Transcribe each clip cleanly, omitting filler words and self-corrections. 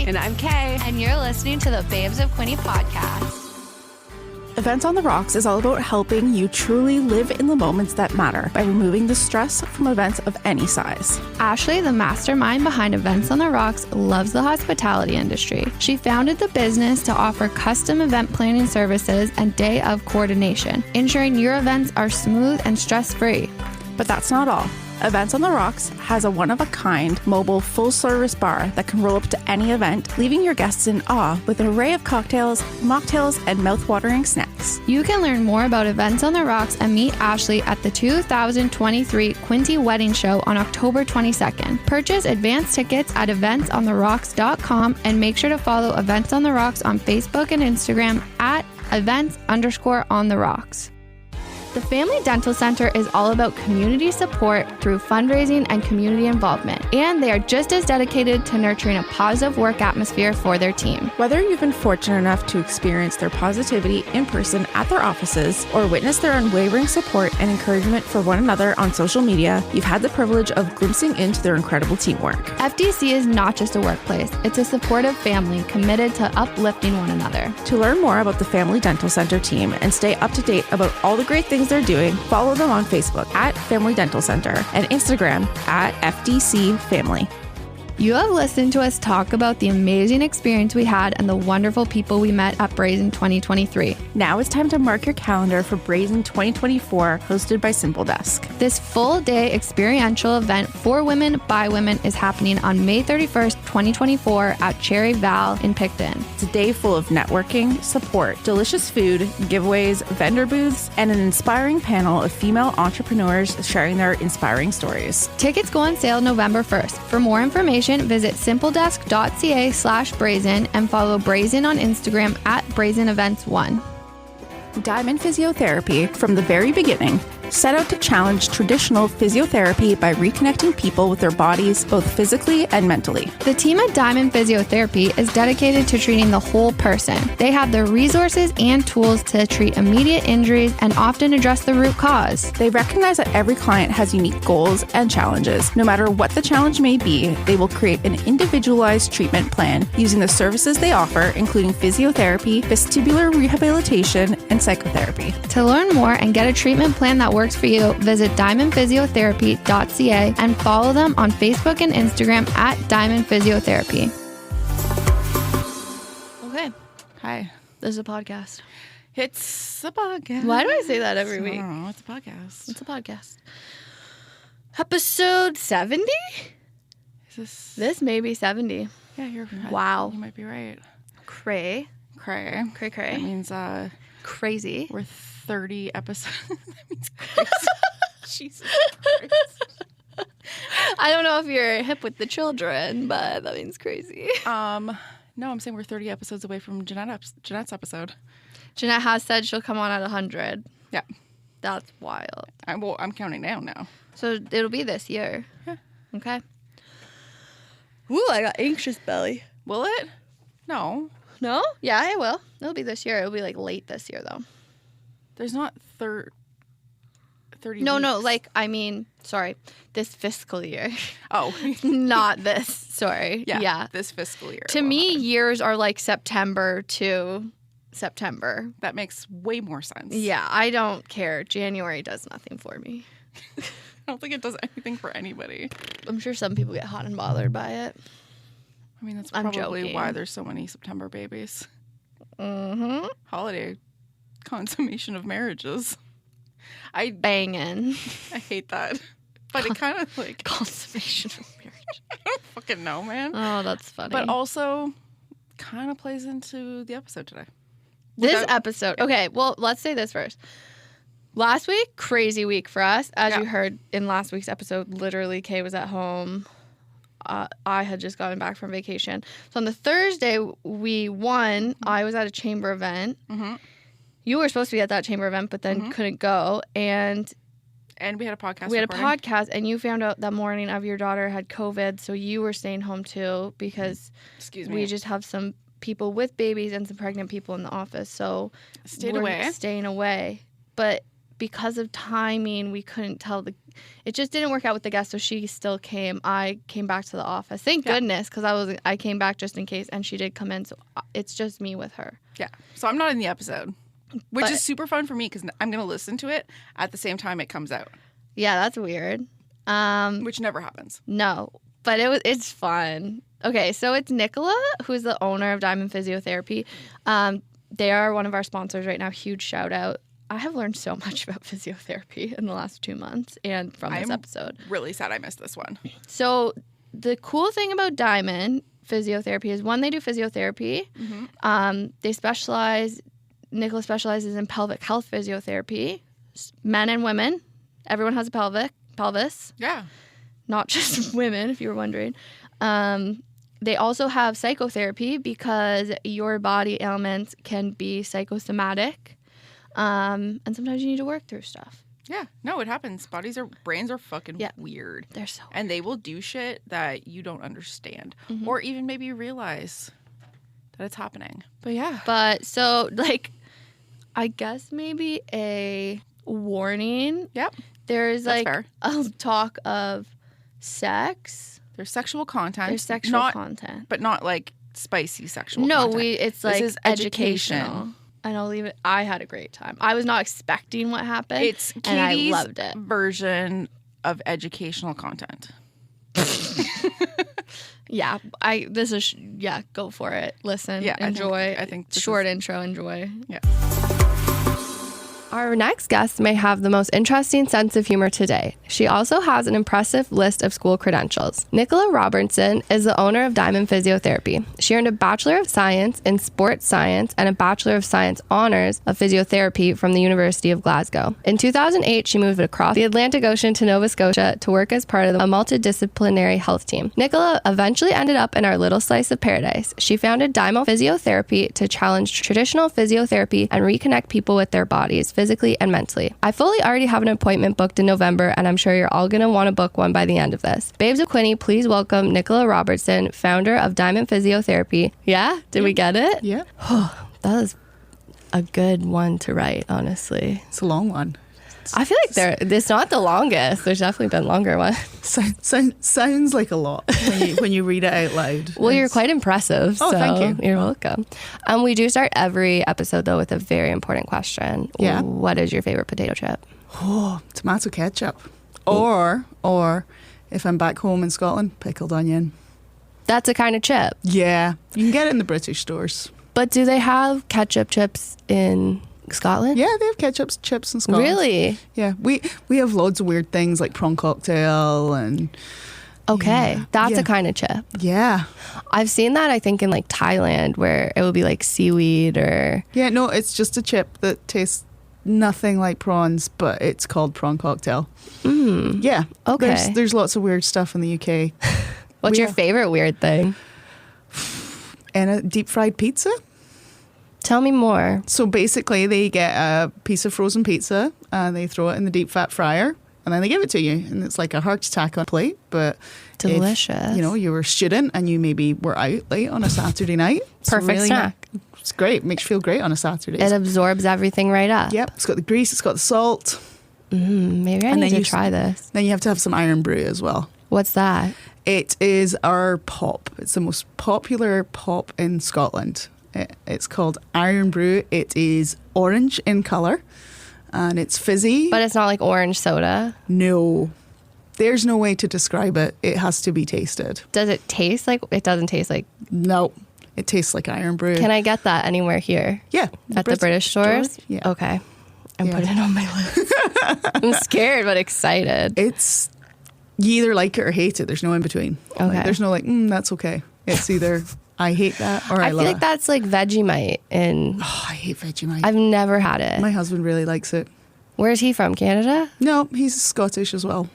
And I'm Kay. And you're listening to the Babes of Quinte podcast. Events on the Rocks is all about helping you truly live in the moments that matter by removing the stress from events of any size. Ashley, the mastermind behind Events on the Rocks, loves the hospitality industry. She founded the business to offer custom event planning services and day of coordination, ensuring your events are smooth and stress-free. But that's not all. Events on the Rocks has a one-of-a-kind mobile full-service bar that can roll up to any event, leaving your guests in awe with an array of cocktails, mocktails, and mouth-watering snacks. You can learn more about Events on the Rocks and meet Ashley at the 2023 Quinte Wedding Show on October 22nd. Purchase advance tickets at eventsontherocks.com and make sure to follow Events on the Rocks on Facebook and Instagram at events_on-the-rocks. The Family Dental Center is all about community support through fundraising and community involvement, and they are just as dedicated to nurturing a positive work atmosphere for their team. Whether you've been fortunate enough to experience their positivity in person at their offices or witness their unwavering support and encouragement for one another on social media, you've had the privilege of glimpsing into their incredible teamwork. FDC is not just a workplace, it's a supportive family committed to uplifting one another. To learn more about the Family Dental Center team and stay up to date about all the great things they're doing, follow them on Facebook at Family Dental Center and Instagram at FDC Family. You have listened to us talk about the amazing experience we had and the wonderful people we met at Brazen 2023. Now it's time to mark your calendar for Brazen 2024, hosted by Simple Desk. This full-day experiential event for women by women is happening on May 31st, 2024 at Cherry Val in Picton. It's a day full of networking, support, delicious food, giveaways, vendor booths, and an inspiring panel of female entrepreneurs sharing their inspiring stories. Tickets go on sale November 1st. For more information, visit simpledesk.ca/brazen and follow Brazen on Instagram at brazenevents1. Diamond Physiotherapy, from the very beginning, set out to challenge traditional physiotherapy by reconnecting people with their bodies, both physically and mentally. The team at Diamond Physiotherapy is dedicated to treating the whole person. They have the resources and tools to treat immediate injuries and often address the root cause. They recognize that every client has unique goals and challenges. No matter what the challenge may be, they will create an individualized treatment plan using the services they offer, including physiotherapy, vestibular rehabilitation, and psychotherapy. To learn more and get a treatment plan that works for you, visit diamondphysiotherapy.ca and follow them on Facebook and Instagram at Diamond Physiotherapy. Okay. Hi. This is a podcast. It's a podcast. Why do I say that every week? I don't know. It's a podcast. It's a podcast. Episode 70? This may be 70. Yeah, you're right. Wow. You might be right. Cray. Cray. Cray. That means crazy. we're 30 episodes. That means crazy. Jesus Christ. I don't know if you're hip with the children, but that means crazy. No, I'm saying we're 30 episodes away from Jeanette's episode. Jeanette has said she'll come on at 100. Yeah. That's wild. I'm counting down now. So it'll be this year. Yeah. Okay. Ooh, I got anxious belly. Will it? No. No? Yeah, it will. It'll be this year. It'll be like late this year, though. There's not 30 No, weeks. Sorry, this fiscal year. Oh. Not this. Sorry. Yeah. This fiscal year. To me, years are like September to September. That makes way more sense. Yeah, I don't care. January does nothing for me. I don't think it does anything for anybody. I'm sure some people get hot and bothered by it. I mean, that's I'm probably joking. why there's so many September babies. Mm-hmm. Holiday consummation of marriages. Banging. I hate that. But it kind of like... Consummation of marriage. I don't fucking know, man. Oh, that's funny. But also kind of plays into the episode today. This episode. Okay, well, let's say this first. Last week, crazy week for us. As you heard in last week's episode, literally Kay was at home. I had just gotten back from vacation. So on the Thursday, we won. I was at a chamber event. Mm-hmm. You were supposed to be at that chamber event, but then couldn't go. And we had a podcast We had recording. a podcast, and you found out that morning of your daughter had COVID, so you were staying home too because we just have some people with babies and some pregnant people in the office. So staying away. But because of timing, we couldn't tell it just didn't work out with the guest, so she still came. I came back to the office. Thank goodness, because I came back just in case, and she did come in, so it's just me with her. Yeah. So I'm not in the episode, which is super fun for me because I'm going to listen to it at the same time it comes out. Yeah, that's weird. Which never happens. No, but it's fun. Okay, so it's Nicola, who's the owner of Diamond Physiotherapy. They are one of our sponsors right now. Huge shout out. I have learned so much about physiotherapy in the last 2 months and from this episode. Really sad I missed this one. So the cool thing about Diamond Physiotherapy is, one, they do physiotherapy. Nicola specializes in pelvic health physiotherapy. Men and women. Everyone has a pelvis. Yeah. Not just women, if you were wondering. They also have psychotherapy because your body ailments can be psychosomatic. And sometimes you need to work through stuff. Yeah. No, it happens. Brains are fucking weird. They're so And they will do shit that you don't understand. Or even maybe you realize that it's happening. But yeah. But so, like, I guess maybe a warning. Yep. There's That's like fair. a talk of sex. There's sexual content. There's sexual content. But not like spicy sexual No, content. it's This like is educational. And I'll leave it. I had a great time. I was not expecting what happened. It's Katie's and I loved it. version of educational content. Yeah, go for it. Listen, enjoy. I think short intro, enjoy. Yeah. Our next guest may have the most interesting sense of humor today. She also has an impressive list of school credentials. Nicola Robertson is the owner of Diamond Physiotherapy. She earned a Bachelor of Science in Sports Science and a Bachelor of Science Honors of Physiotherapy from the University of Glasgow. In 2008, she moved across the Atlantic Ocean to Nova Scotia to work as part of a multidisciplinary health team. Nicola eventually ended up in our little slice of paradise. She founded Diamond Physiotherapy to challenge traditional physiotherapy and reconnect people with their bodies, physically and mentally. I fully already have an appointment booked in November, and I'm sure you're all going to want to book one by the end of this. Babes of Quinte, please welcome Nicola Robertson, founder of Diamond Physiotherapy. Yeah? Did we get it? Yeah. That was a good one to write, honestly. It's a long one. I feel like it's not the longest. There's definitely been longer ones. Sounds like a lot when you read it out loud. Well, you're quite impressive. Oh, so thank you. You're welcome. We do start every episode, though, with a very important question. Yeah. What is your favorite potato chip? Oh, tomato ketchup. Or if I'm back home in Scotland, pickled onion. That's a kind of chip. Yeah. You can get it in the British stores. But do they have ketchup chips in Scotland? Yeah, they have ketchup chips in Scotland. Really? Yeah. We have loads of weird things like prawn cocktail and... Okay. Yeah. That's Yeah. a kind of chip. Yeah. I've seen that, I think, in like Thailand, where it would be like seaweed or... Yeah, no, it's just a chip that tastes nothing like prawns, but it's called prawn cocktail. Yeah. Okay. There's lots of weird stuff in the UK. What's your favorite weird thing? And a deep fried pizza. Tell me more. So basically, they get a piece of frozen pizza and they throw it in the deep fat fryer and then they give it to you. And it's like a heart attack on a plate. But Delicious. if, you were a student and you maybe were out late on a Saturday night. Perfect snack. It's great. Makes you feel great on a Saturday. It absorbs everything right up. Yep. It's got the grease. It's got the salt. Maybe I need to try this. Then you have to have some iron brew as well. What's that? It is our pop. It's the most popular pop in Scotland. It's called Iron Brew. It is orange in colour and it's fizzy. But it's not like orange soda. No. There's no way to describe it. It has to be tasted. Does it taste like... It doesn't taste like... No. It tastes like Iron Brew. Can I get that anywhere here? Yeah. At the British stores? Yeah. Okay. I'm putting it on my list. I'm scared but excited. It's... You either like it or hate it. There's no in between. Okay. Like, there's no like, that's okay. It's either... I hate that or I feel love like it. that's like Vegemite. Oh, I hate Vegemite. I've never had it. My husband really likes it. Where's he from? Canada? No, he's Scottish as well.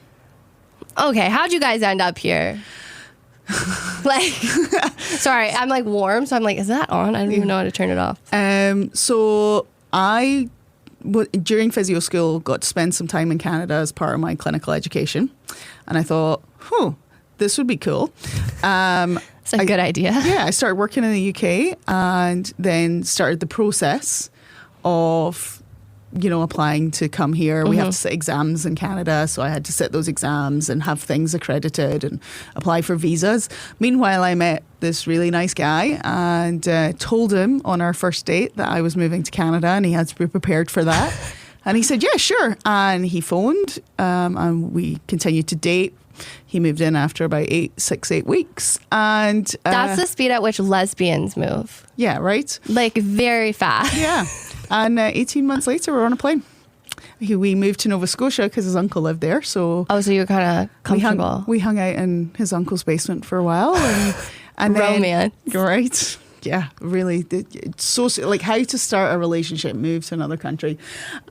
Okay, how'd you guys end up here? Like, sorry, I'm like warm, so I'm like, is that on? I don't even know how to turn it off. So I, during physio school, got to spend some time in Canada as part of my clinical education. And I thought, this would be cool. It's a good idea. Yeah, I started working in the UK and then started the process of applying to come here. We have to sit exams in Canada, so I had to sit those exams and have things accredited and apply for visas. Meanwhile, I met this really nice guy and told him on our first date that I was moving to Canada, and he had to be prepared for that. And he said, yeah, sure. And he phoned, and we continued to date. He moved in after about 8 weeks. And that's the speed at which lesbians move. Yeah, right? Like very fast. Yeah. And 18 months later, we're on a plane. We moved to Nova Scotia because his uncle lived there. So you were kind of comfortable. We hung out in his uncle's basement for a while. And Romance. Then, right. Yeah, really. It's so like how to start a relationship, move to another country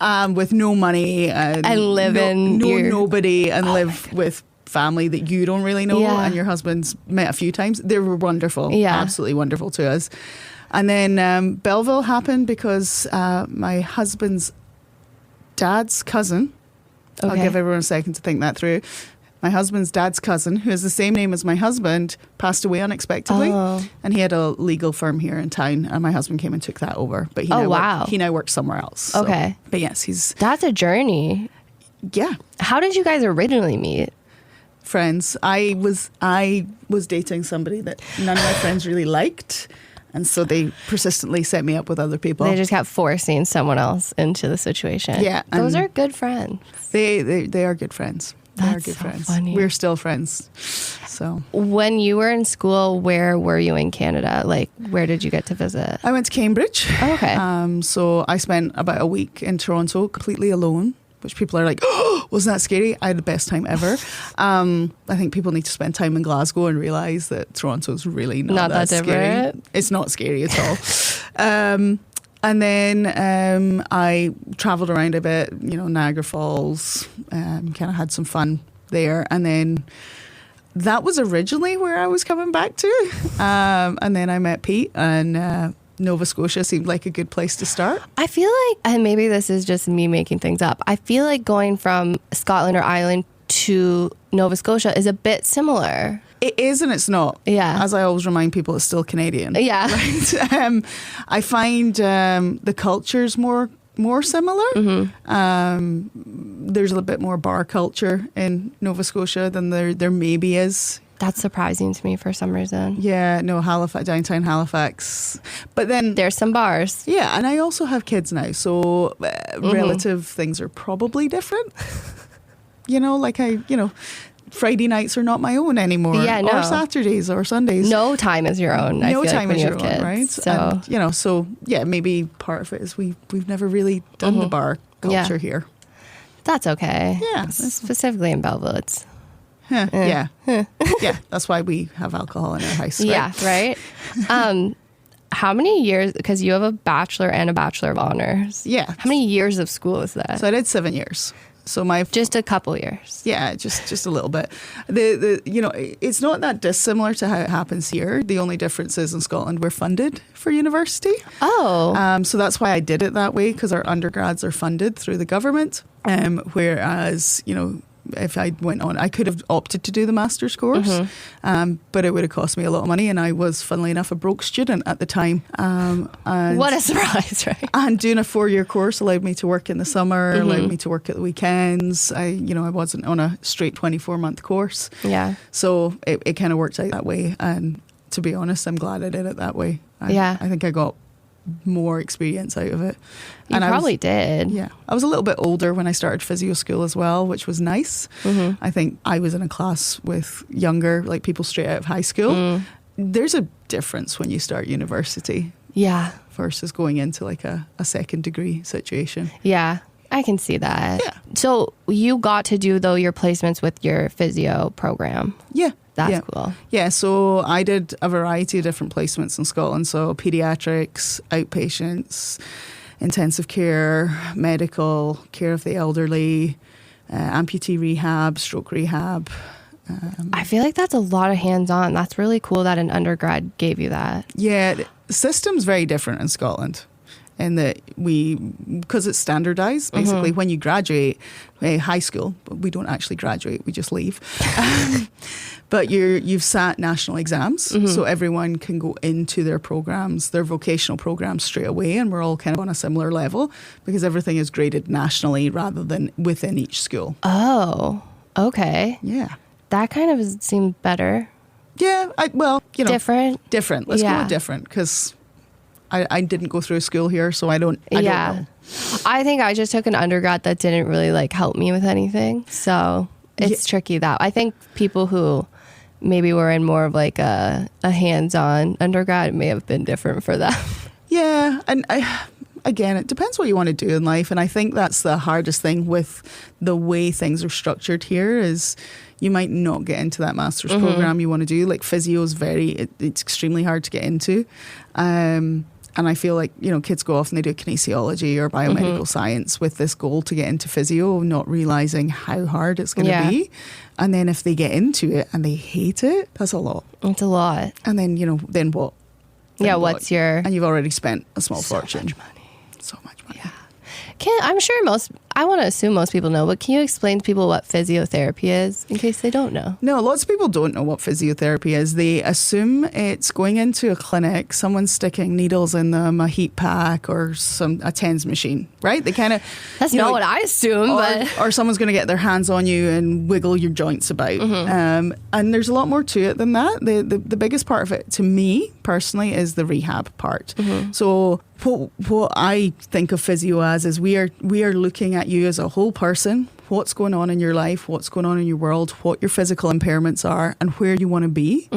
with no money and live nobody and live with family that you don't really know and your husband's met a few times. They were wonderful, absolutely wonderful to us. And then Belleville happened because my husband's dad's cousin, I'll give everyone a second to think that through. My husband's dad's cousin, who has the same name as my husband, passed away unexpectedly. And he had a legal firm here in town, and my husband came and took that over. But he now works somewhere else. So. Okay. But yes, that's a journey. Yeah. How did you guys originally meet? Friends. I was dating somebody that none of my friends really liked. And so they persistently set me up with other people. They just kept forcing someone else into the situation. Yeah. Those are good friends. They are good friends. That's good so friends. funny. We're still friends. So when you were in school, where were you in Canada? Like, where did you get to visit? I went to Cambridge. Oh, okay. So I spent about a week in Toronto completely alone, which people are like, oh, wasn't that scary? I had the best time ever. I think people need to spend time in Glasgow and realise that Toronto's really not that scary. Different. It's not scary at all. And then I travelled around a bit, Niagara Falls, kind of had some fun there. And then that was originally where I was coming back to. And then I met Pete, and Nova Scotia seemed like a good place to start. I feel like, and maybe this is just me making things up, I feel like going from Scotland or Ireland to Nova Scotia is a bit similar. It is and it's not. Yeah. As I always remind people, it's still Canadian. Yeah. Right? I find the culture's more similar. Mm-hmm. There's a little bit more bar culture in Nova Scotia than there maybe is. That's surprising to me for some reason. Yeah, no, downtown Halifax. But then there's some bars. Yeah, and I also have kids now, so relative things are probably different. Friday nights are not my own anymore. Yeah, no. Or Saturdays or Sundays. No time is your own. I feel time like is when your you have own, kids. right? So, and, so yeah, maybe part of it is we've never really done the bar culture here. That's okay. Yeah. Specifically in Belleville, it's... Yeah. Yeah, that's why we have alcohol in our house. Right? Yeah, right? How many years, because you have a Bachelor and a Bachelor of Honors. Yeah. How many years of school is that? So I did 7 years. So just a couple years. Yeah, just a little bit. It's not that dissimilar to how it happens here. The only difference is in Scotland we're funded for university. Oh. So that's why I did it that way, because our undergrads are funded through the government. Whereas, if I went on, I could have opted to do the master's course, but it would have cost me a lot of money, and I was, funnily enough, a broke student at the time. And what a surprise, right? And doing a 4-year course allowed me to work in the summer, allowed me to work at the weekends. I wasn't on a straight 24-month course. Yeah. So it kind of worked out that way, and to be honest, I'm glad I did it that way. I think I got more experience out of it. You probably did. Yeah. I was a little bit older when I started physio school as well, which was nice. I think I was in a class with younger, like people straight out of high school. There's a difference when you start university. Yeah. Versus going into like a second degree situation. Yeah. I can see that. Yeah. So you got to do, though, your placements with your physio program. Yeah. That's cool. Yeah, so I did a variety of different placements in Scotland. So pediatrics, outpatients, intensive care, medical, care of the elderly, amputee rehab, stroke rehab. I feel like that's a lot of hands-on. That's really cool that an undergrad gave you that. Yeah, the system's very different in Scotland. in that because it's standardized, basically when you graduate high school, but we don't actually graduate, we just leave. But you've sat national exams, so everyone can go into their programs, their vocational programs straight away, and we're all kind of on a similar level because everything is graded nationally rather than within each school. Oh, okay. Yeah. That kind of seemed better. Yeah, Different. Let's go with different because I didn't go through school here, so I don't know. I think I just took an undergrad that didn't really like help me with anything, so it's tricky. That I think people who maybe were in more of like a hands-on undergrad, it may have been different for them. Yeah, and again, it depends what you want to do in life, and I think that's the hardest thing with the way things are structured here is you might not get into that master's program you want to do. Like physio is it's extremely hard to get into. And I feel like, kids go off and they do kinesiology or biomedical science with this goal to get into physio, not realizing how hard it's going to be. And then if they get into it and they hate it, that's a lot. It's a lot. And then, then what? What's your... And you've already spent a small fortune. So much money. So much money. Yeah. I'm sure I want to assume most people know, but can you explain to people what physiotherapy is in case they don't know? No, lots of people don't know what physiotherapy is. They assume it's going into a clinic, someone sticking needles in them, a heat pack or a TENS machine, right? They kind of... That's not what I assume, or someone's going to get their hands on you and wiggle your joints about. And there's a lot more to it than that. The biggest part of it, to me personally, is the rehab part. So... What I think of physio as is we are looking at you as a whole person, what's going on in your life, what's going on in your world, what your physical impairments are and where you want to be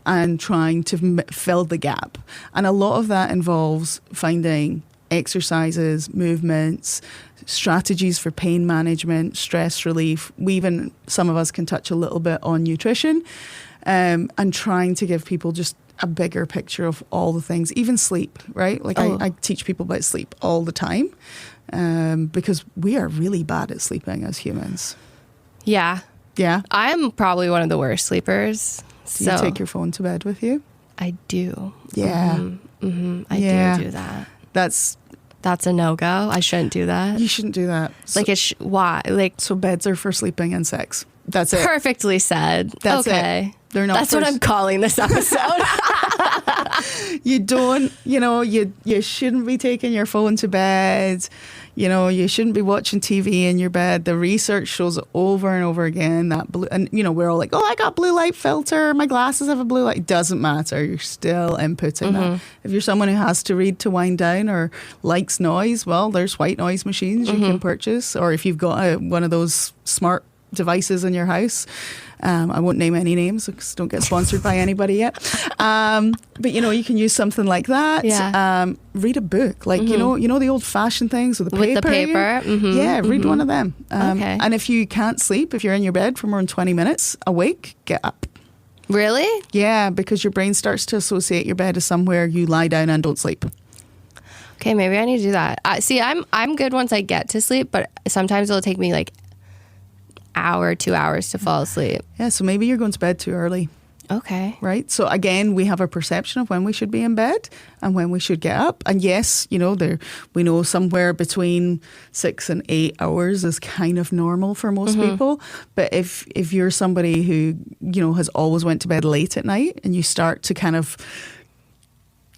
and trying to fill the gap. And a lot of that involves finding exercises, movements, strategies for pain management, stress relief. Some of us can touch a little bit on nutrition and trying to give people just a bigger picture of all the things, even sleep, right? Like I teach people about sleep all the time because we are really bad at sleeping as humans. Yeah. Yeah. I'm probably one of the worst sleepers. Do you take your phone to bed with you? I do. Yeah. I do that. That's a no-go. I shouldn't do that. You shouldn't do that. Why? So beds are for sleeping and sex. That's it. Perfectly said. That's okay. It. They're not. That's what I'm calling this episode. You don't, you shouldn't be taking your phone to bed. You shouldn't be watching TV in your bed. The research shows over and over again that blue, and we're all like, oh, I got blue light filter. My glasses have a blue light. It doesn't matter. You're still inputting that. If you're someone who has to read to wind down or likes noise, well, there's white noise machines you can purchase. Or if you've got one of those smart devices in your house. I won't name any names because don't get sponsored by anybody yet. But you can use something like that. Yeah. Read a book, like you know the old fashioned things with the paper. With the paper. Yeah, read one of them. Okay. And if you can't sleep, if you're in your bed for more than 20 minutes awake, get up. Really? Yeah, because your brain starts to associate your bed as somewhere you lie down and don't sleep. Okay, maybe I need to do that. See, I'm good once I get to sleep, but sometimes it'll take me like hour, 2 hours to fall asleep. Yeah, so maybe you're going to bed too early. Okay. Right? So again, we have a perception of when we should be in bed and when we should get up. And yes, we know somewhere between 6 and 8 hours is kind of normal for most people. But if you're somebody who, has always went to bed late at night and you start to kind of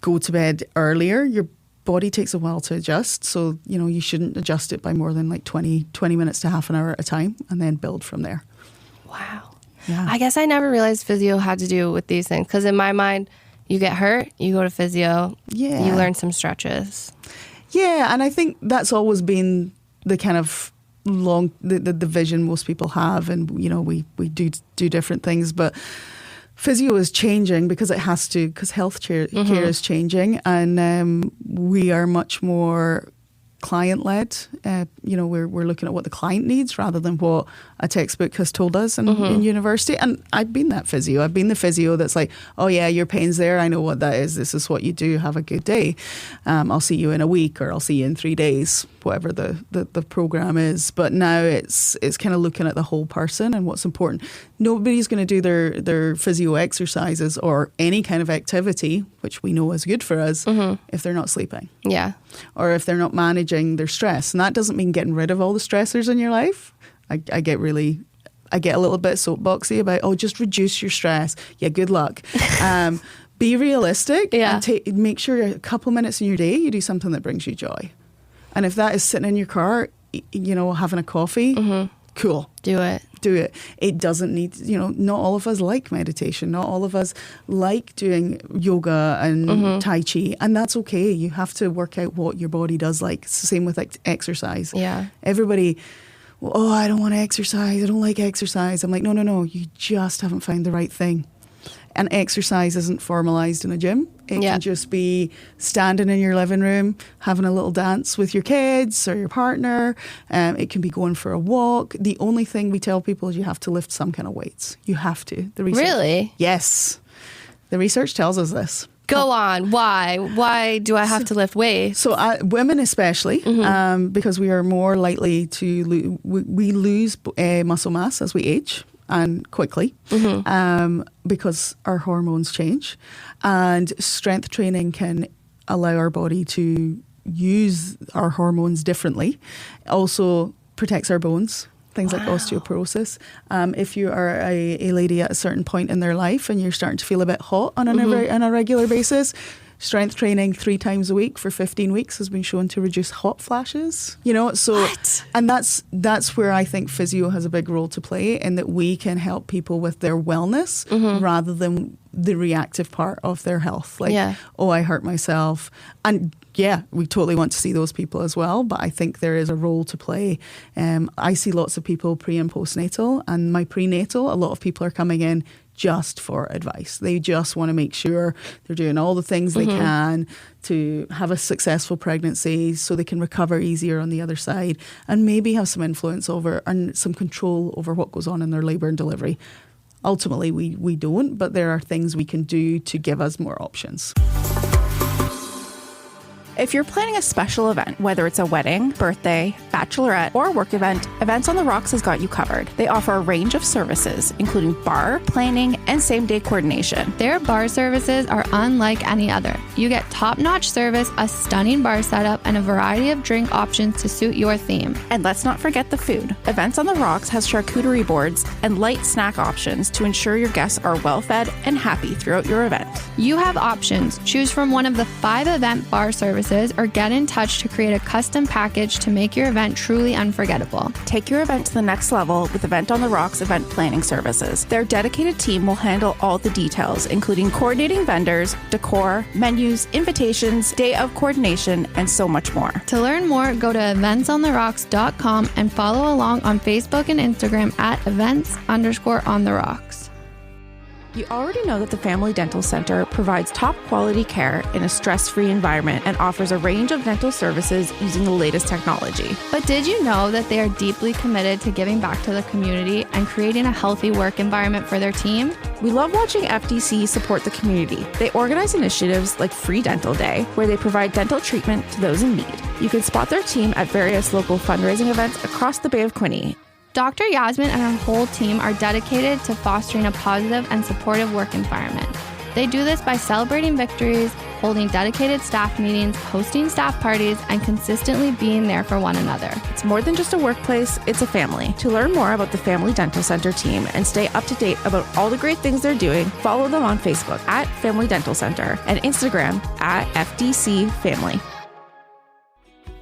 go to bed earlier, your body takes a while to adjust. So, you shouldn't adjust it by more than like 20 minutes to half an hour at a time and then build from there. Wow. Yeah. I guess I never realized physio had to do with these things because in my mind, you get hurt, you go to physio, you learn some stretches. Yeah, and I think that's always been the kind of the vision most people have, and we do different things, but physio is changing because it has to, because health care is changing, and we are much more client-led. We're looking at what the client needs rather than what a textbook has told us in university. And I've been that physio. I've been the physio that's like, oh yeah, your pain's there. I know what that is. This is what you do. Have a good day. I'll see you in a week, or I'll see you in 3 days, whatever the program is. But now it's kind of looking at the whole person and what's important. Nobody's going to do their physio exercises or any kind of activity, which we know is good for us, if they're not sleeping. Yeah. Or if they're not managing their stress. And that doesn't mean getting rid of all the stressors in your life. I get a little bit soapboxy about, just reduce your stress. Yeah, good luck. Be realistic and make sure a couple minutes in your day you do something that brings you joy. And if that is sitting in your car, having a coffee, cool. Do it. It doesn't need, not all of us like meditation. Not all of us like doing yoga and Tai Chi. And that's okay. You have to work out what your body does like. It's the same with exercise. Yeah. Everybody, I don't want to exercise. I don't like exercise. I'm like, no. You just haven't found the right thing. And exercise isn't formalised in a gym. It can just be standing in your living room, having a little dance with your kids or your partner. It can be going for a walk. The only thing we tell people is you have to lift some kind of weights. You have to. The research, really? Yes. The research tells us this. Go on. Why? Why do I have to lift weights? So women especially, because we are more likely to we lose muscle mass as we age. And quickly, because our hormones change, and strength training can allow our body to use our hormones differently. Also protects our bones, things like osteoporosis. If you are a lady at a certain point in their life and you're starting to feel a bit hot on a regular basis, strength training 3 times a week for 15 weeks has been shown to reduce hot flashes. And that's where I think physio has a big role to play, in that we can help people with their wellness rather than the reactive part of their health. I hurt myself. And we totally want to see those people as well, but I think there is a role to play. I see lots of people pre and postnatal, and my prenatal, a lot of people are coming in just for advice. They just want to make sure they're doing all the things they can to have a successful pregnancy so they can recover easier on the other side, and maybe have some influence over and some control over what goes on in their labour and delivery. Ultimately, we don't, but there are things we can do to give us more options. If you're planning a special event, whether it's a wedding, birthday, bachelorette, or work event, Events on the Rocks has got you covered. They offer a range of services, including bar, planning, and same-day coordination. Their bar services are unlike any other. You get top-notch service, a stunning bar setup, and a variety of drink options to suit your theme. And let's not forget the food. Events on the Rocks has charcuterie boards and light snack options to ensure your guests are well-fed and happy throughout your event. You have options. Choose from one of the 5 event bar services, or get in touch to create a custom package to make your event truly unforgettable. Take your event to the next level with Event on the Rocks event planning services. Their dedicated team will handle all the details, including coordinating vendors, decor, menus, invitations, day of coordination, and so much more. To learn more, go to eventsontherocks.com and follow along on Facebook and Instagram at events_on-the-rocks. You already know that the Family Dental Center provides top quality care in a stress-free environment and offers a range of dental services using the latest technology. But did you know that they are deeply committed to giving back to the community and creating a healthy work environment for their team? We love watching FDC support the community. They organize initiatives like Free Dental Day, where they provide dental treatment to those in need. You can spot their team at various local fundraising events across the Bay of Quinte. Dr. Yasmin and her whole team are dedicated to fostering a positive and supportive work environment. They do this by celebrating victories, holding dedicated staff meetings, hosting staff parties, and consistently being there for one another. It's more than just a workplace, it's a family. To learn more about the Family Dental Center team and stay up to date about all the great things they're doing, follow them on Facebook at Family Dental Center and Instagram at FDC Family.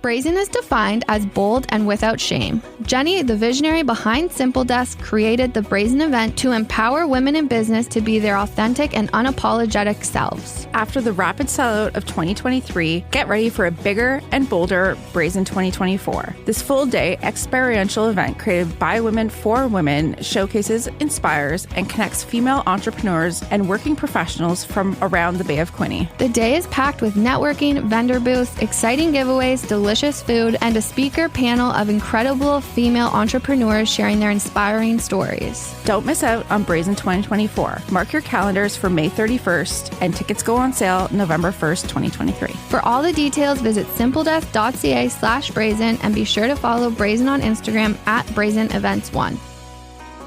Brazen is defined as bold and without shame. Jenny, the visionary behind Simple Desk, created the Brazen event to empower women in business to be their authentic and unapologetic selves. After the rapid sellout of 2023, get ready for a bigger and bolder Brazen 2024. This full-day experiential event created by women for women showcases, inspires, and connects female entrepreneurs and working professionals from around the Bay of Quinte. The day is packed with networking, vendor booths, exciting giveaways, delicious delicious food, and a speaker panel of incredible female entrepreneurs sharing their inspiring stories. Don't miss out on Brazen 2024. Mark your calendars for May 31st, and tickets go on sale November 1st, 2023. For all the details, visit simpledeath.ca/brazen and be sure to follow Brazen on Instagram at brazenevents1.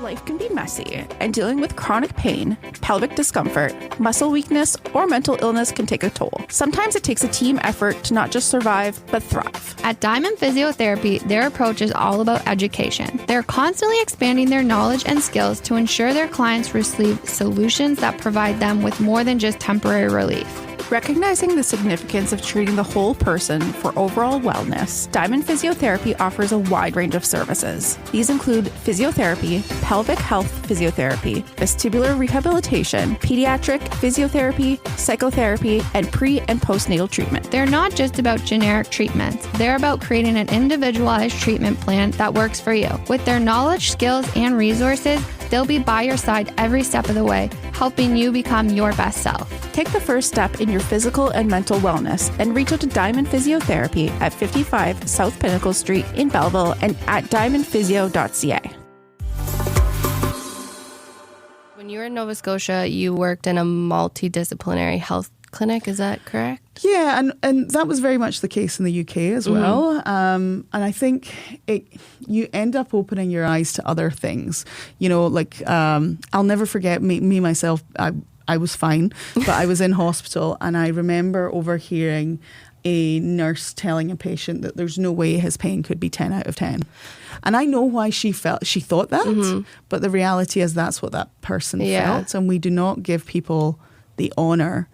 Life can be messy, and dealing with chronic pain, pelvic discomfort, muscle weakness, or mental illness can take a toll. Sometimes it takes a team effort to not just survive, but thrive. At Diamond Physiotherapy, their approach is all about education. They're constantly expanding their knowledge and skills to ensure their clients receive solutions that provide them with more than just temporary relief. Recognizing the significance of treating the whole person for overall wellness, Diamond Physiotherapy offers a wide range of services. These include physiotherapy, pelvic health physiotherapy, vestibular rehabilitation, pediatric physiotherapy, psychotherapy, and pre- and postnatal treatment. They're not just about generic treatments. They're about creating an individualized treatment plan that works for you. With their knowledge, skills, and resources, they'll be by your side every step of the way, helping you become your best self. Take the first step in your physical and mental wellness and reach out to Diamond Physiotherapy at 55 South Pinnacle Street in Belleville and at diamondphysio.ca. When you were in Nova Scotia, you worked in a multidisciplinary health clinic, is that correct? Yeah, and that was very much the case in the UK as well. And I think you end up opening your eyes to other things. You know, like I'll never forget me myself. I was fine, but I was in hospital, and I remember overhearing a nurse telling a patient that there's no way his pain could be 10 out of 10. And I know why she thought that, but the reality is that's what that person felt. And we do not give people the honour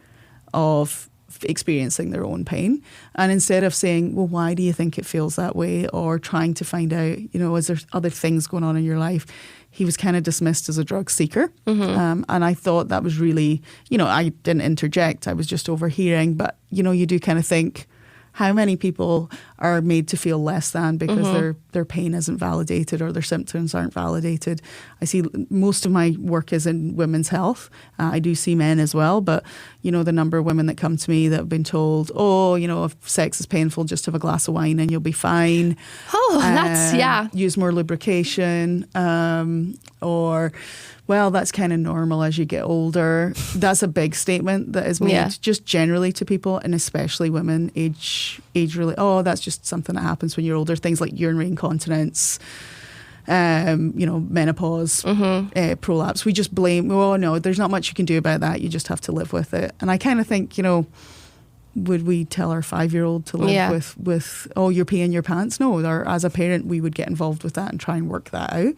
of experiencing their own pain. And instead of saying, well, why do you think it feels that way? Or trying to find out, you know, is there other things going on in your life? He was kind of dismissed as a drug seeker. And I thought that was really, you know, I didn't interject. I was just overhearing. But, you know, you do kind of think, how many people are made to feel less than because their pain isn't validated or their symptoms aren't validated? I see most of my work is in women's health. I do see men as well, but you know, the number of women that come to me that have been told, oh, you know, if sex is painful, just have a glass of wine and you'll be fine. Oh, that's, use more lubrication, or, well, that's kind of normal as you get older. That's a big statement that is made just generally to people, and especially women, age really, oh, that's just something that happens when you're older. Things like urinary incontinence, you know, menopause, prolapse. We just blame, oh no, there's not much you can do about that. You just have to live with it. And I kind of think, you know, would we tell our 5-year-old to live with, oh, you're peeing your pants? No, or as a parent, we would get involved with that and try and work that out.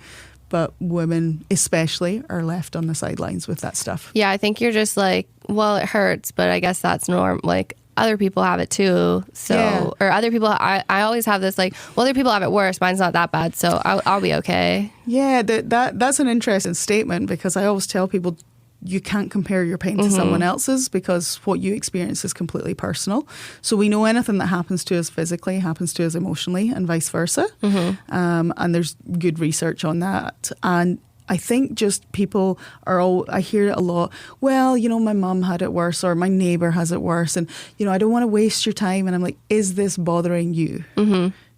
But women especially are left on the sidelines with that stuff. Yeah, I think you're just like, well, it hurts, but I guess that's normal. Like, other people have it too. So, or other people, I always have this like, well, other people have it worse. Mine's not that bad, so I'll be okay. Yeah, that's an interesting statement, because I always tell people, you can't compare your pain to someone else's, because what you experience is completely personal. So we know anything that happens to us physically happens to us emotionally, and vice versa. And there's good research on that. And I think just people I hear it a lot, well, you know, my mum had it worse, or my neighbour has it worse, and, you know, I don't want to waste your time. And I'm like, is this bothering you?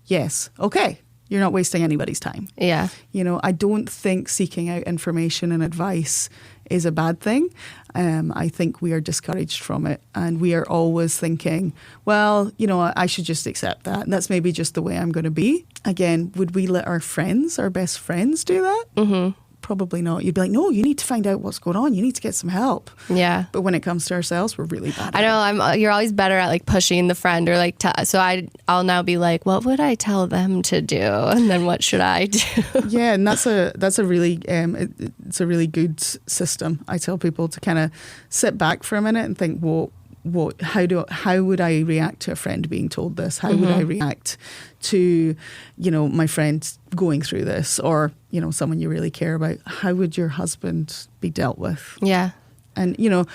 Yes. Okay. You're not wasting anybody's time. Yeah. You know, I don't think seeking out information and advice is a bad thing. I think we are discouraged from it, and we are always thinking, well, you know, I should just accept that. And that's maybe just the way I'm going to be. Again, would we let our best friends do that? Probably not. You'd be like, no, you need to find out what's going on. You need to get some help. Yeah. But when it comes to ourselves, we're really bad. I know. You're always better at like pushing the friend, or like, so I'll now be like, what would I tell them to do? And then what should I do? Yeah. And that's a really, it's a really good system. I tell people to kind of sit back for a minute and think, well, how would I react to a friend being told this? How would I react to, you know, my friend going through this, or, you know, someone you really care about? How would your husband be dealt with? Yeah. And, you know,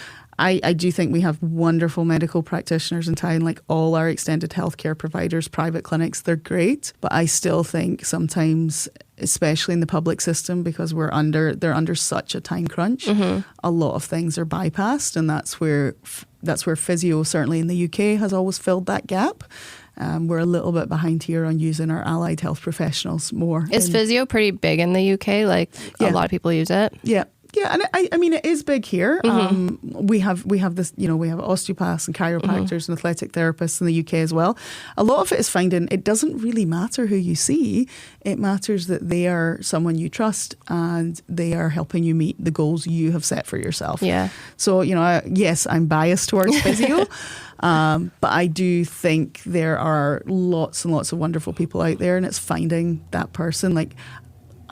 I do think we have wonderful medical practitioners in town, like all our extended healthcare providers, private clinics, they're great. But I still think sometimes, especially in the public system, because they're under such a time crunch, a lot of things are bypassed, and that's where physio, certainly in the UK, has always filled that gap. We're a little bit behind here on using our allied health professionals more. Is physio pretty big in the UK? Like a lot of people use it? Yeah. Yeah, and I mean, it is big here. We have this, we have osteopaths and chiropractors and athletic therapists in the UK as well. A lot of it is finding it doesn't really matter who you see. It matters that they are someone you trust and they are helping you meet the goals you have set for yourself. Yeah. So, yes, I'm biased towards physio. But I do think there are lots and lots of wonderful people out there, and it's finding that person. Like,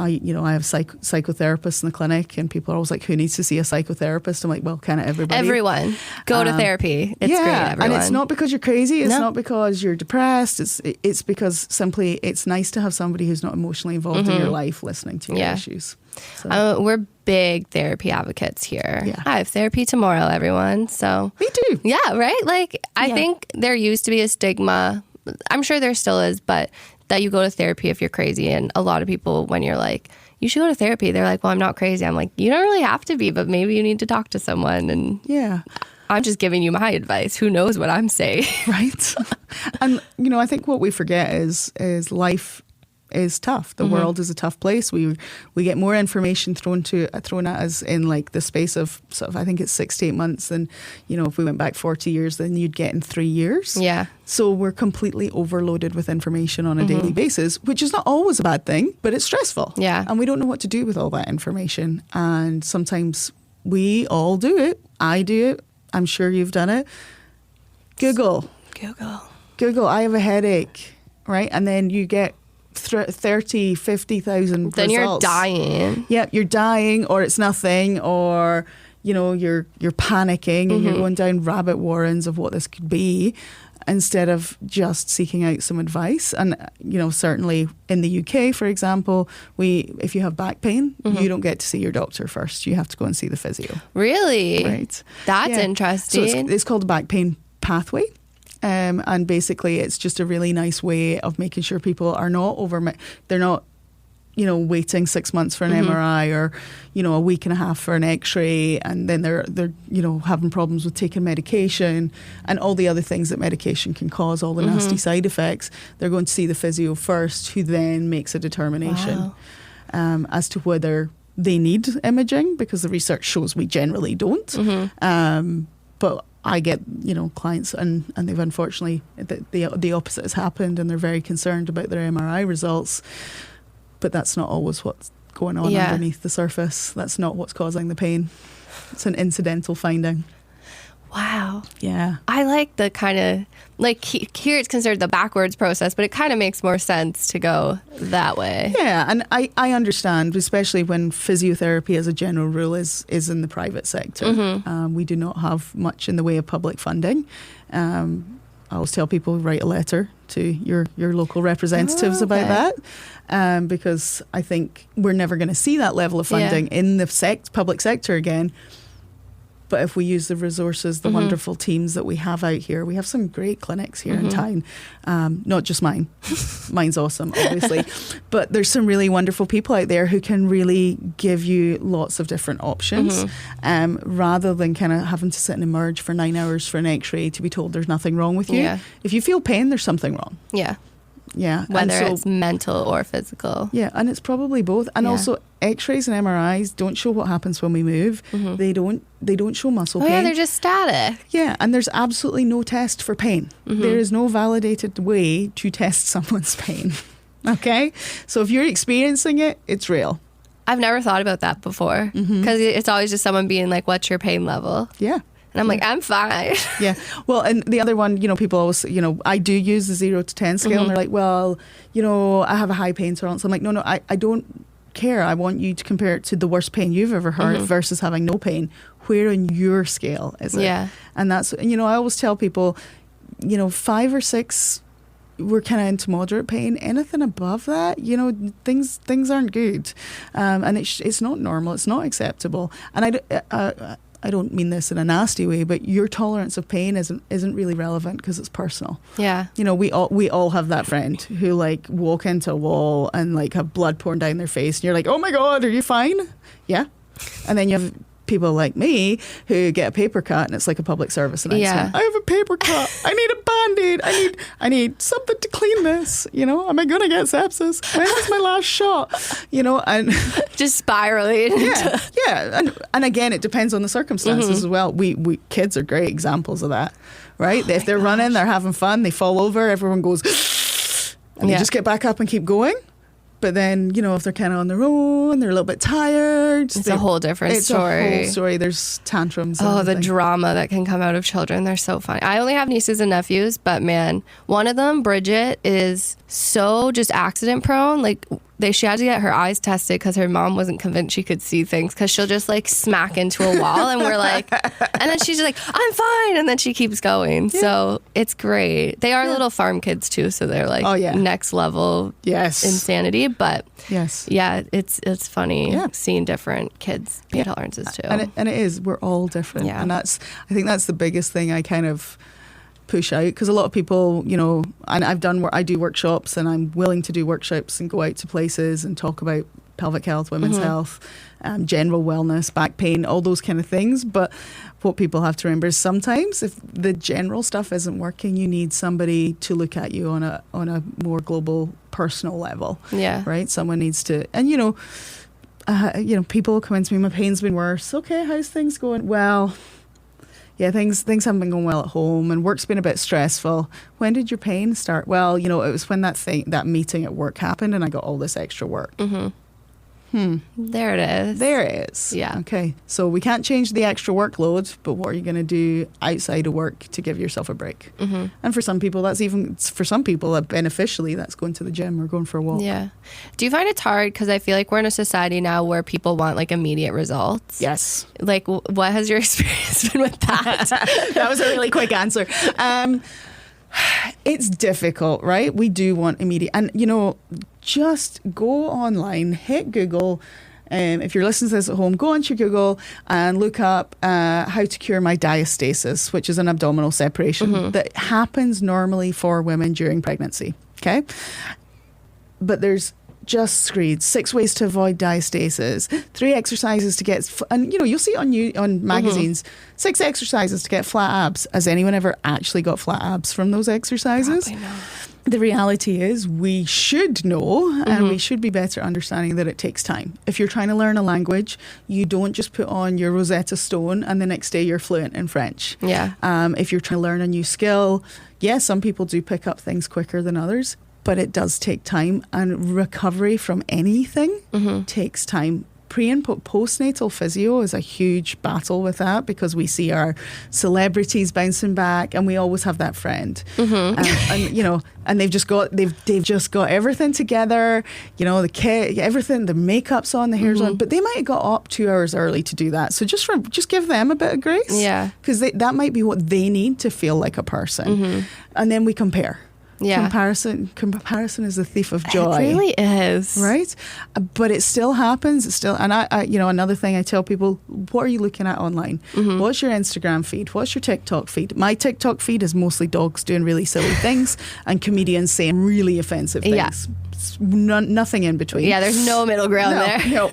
I have psychotherapists in the clinic, and people are always like, who needs to see a psychotherapist? I'm like, well, kind of everybody. Everyone. Go to therapy. It's great, everyone. And it's not because you're crazy. It's not because you're depressed. It's because simply it's nice to have somebody who's not emotionally involved in your life listening to your issues. So. We're big therapy advocates here. Yeah. I have therapy tomorrow, everyone. So Me too. Yeah, right? Like, I think there used to be a stigma. I'm sure there still is, but that you go to therapy if you're crazy. And a lot of people, when you're like, you should go to therapy, they're like, well, I'm not crazy. I'm like, you don't really have to be, but maybe you need to talk to someone. And I'm just giving you my advice. Who knows what I'm saying? Right. And, I think what we forget is life is tough. The world is a tough place. We get more information thrown at us in like the space of sort of, I think it's 6 to 8 months than, if we went back 40 years, then you'd get in 3 years. Yeah. So we're completely overloaded with information on a daily basis, which is not always a bad thing, but it's stressful. Yeah. And we don't know what to do with all that information. And sometimes we all do it. I do it. I'm sure you've done it. Google. I have a headache, right? And then you get 30, 50,000 results. Then you're dying. Yeah, you're dying, or it's nothing, or you're panicking and you're going down rabbit warrens of what this could be, instead of just seeking out some advice. And certainly in the UK, for example, if you have back pain, you don't get to see your doctor first. You have to go and see the physio. Really? Right. That's interesting. So it's called a back pain pathway. And basically it's just a really nice way of making sure people are they're not, waiting 6 months for an MRI or, a week and a half for an X-ray, and then they're having problems with taking medication and all the other things that medication can cause, all the nasty side effects. They're going to see the physio first, who then makes a determination as to whether they need imaging, because the research shows we generally don't. But I get, clients and they've unfortunately, the opposite has happened, and they're very concerned about their MRI results. But that's not always what's going on underneath the surface. That's not what's causing the pain. It's an incidental finding. Wow. Yeah. I like the kind of, like, here it's considered the backwards process, but it kind of makes more sense to go that way. Yeah, and I understand, especially when physiotherapy as a general rule is in the private sector. We do not have much in the way of public funding. I always tell people, write a letter to your local representatives about that, because I think we're never going to see that level of funding in the public sector again. But if we use the resources, the wonderful teams that we have out here, we have some great clinics here in town. Not just mine. Mine's awesome, obviously. But there's some really wonderful people out there who can really give you lots of different options, rather than kind of having to sit and emerge for 9 hours for an X-ray to be told there's nothing wrong with you. Yeah. If you feel pain, there's something wrong. Yeah. Yeah. Whether it's mental or physical. Yeah, and it's probably both. And also, X-rays and MRIs don't show what happens when we move. They don't show muscle pain. Yeah, they're just static. Yeah, and there's absolutely no test for pain. There is no validated way to test someone's pain. Okay? So if you're experiencing it, it's real. I've never thought about that before, because it's always just someone being like, what's your pain level? Yeah. And I'm like, I'm fine. Yeah. Well, and the other one, people always, I do use the 0 to 10 scale, and they're like, well, I have a high pain tolerance. I'm like, no, I don't care. I want you to compare it to the worst pain you've ever heard versus having no pain. Where on your scale is it? Yeah. And that's, I always tell people, 5 or 6, we're kind of into moderate pain. Anything above that, things aren't good. And it's not normal. It's not acceptable. And I don't mean this in a nasty way, but your tolerance of pain isn't really relevant, because it's personal. Yeah. We all have that friend who walk into a wall and have blood pouring down their face, and you're like, oh my God, are you fine? Yeah. And then you have people like me who get a paper cut and it's like a public service announcement. I have a paper cut. I need a Band-Aid. I need something to clean this. Am I going to get sepsis? When was my last shot? And just spiraling. Yeah. And again, it depends on the circumstances as well. We kids are great examples of that, right? If they're running, they're having fun, they fall over, everyone goes, and they just get back up and keep going. But then, if they're kind of on their own, they're a little bit tired. It's a whole different story. It's a whole story. There's tantrums. Oh, the drama that can come out of children. They're so funny. I only have nieces and nephews, but man, one of them, Bridget, is so just accident prone. Like, she had to get her eyes tested because her mom wasn't convinced she could see things, because she'll just like smack into a wall and we're like, and then she's just like, I'm fine. And then she keeps going. Yeah. So it's great. They are little farm kids too. So they're like next level insanity. But it's funny seeing different kids' pain tolerances too. And it is, we're all different. Yeah. And I think that's the biggest thing I kind of push out, because a lot of people, and I do workshops, and I'm willing to do workshops and go out to places and talk about pelvic health, women's health, general wellness, back pain, all those kind of things. But what people have to remember is sometimes if the general stuff isn't working, you need somebody to look at you on a more global, personal level. Yeah. Right? Someone needs to, and people come into me, my pain's been worse. Okay, how's things going? Well, yeah, things haven't been going well at home, and work's been a bit stressful. When did your pain start? Well, it was when that meeting at work happened, and I got all this extra work. There it is. There it is. Yeah. Okay. So we can't change the extra workload, but what are you going to do outside of work to give yourself a break? And for some people, beneficially, that's going to the gym or going for a walk. Yeah. Do you find it's hard? Because I feel like we're in a society now where people want like immediate results. Yes. Like, what has your experience been with that? That was a really quick answer. It's difficult, right? We do want immediate, and just go online, hit Google. If you're listening to this at home, go onto Google and look up how to cure my diastasis, which is an abdominal separation that happens normally for women during pregnancy. Okay, but there's just screed 6 ways to avoid diastasis, 3 exercises to get, and you'll see on magazines, 6 exercises to get flat abs. Has anyone ever actually got flat abs from those exercises? Probably not. The reality is we should know, and we should be better understanding that it takes time. If you're trying to learn a language, you don't just put on your Rosetta Stone and the next day you're fluent in French. Yeah. If you're trying to learn a new skill, some people do pick up things quicker than others, but it does take time, and recovery from anything takes time. Pre and postnatal physio is a huge battle with that, because we see our celebrities bouncing back, and we always have that friend, and they've just got everything together, the kit, everything, the makeup's on, the hair's on, but they might have got up 2 hours early to do that. So just give them a bit of grace, because that might be what they need to feel like a person, and then we compare. Yeah. Comparison is the thief of joy. It really is. Right? But it still happens. It's still, and I another thing I tell people, what are you looking at online? What's your Instagram feed? What's your TikTok feed? My TikTok feed is mostly dogs doing really silly things and comedians saying really offensive things. Yeah. Nothing in between. Yeah, there's no middle ground there. No.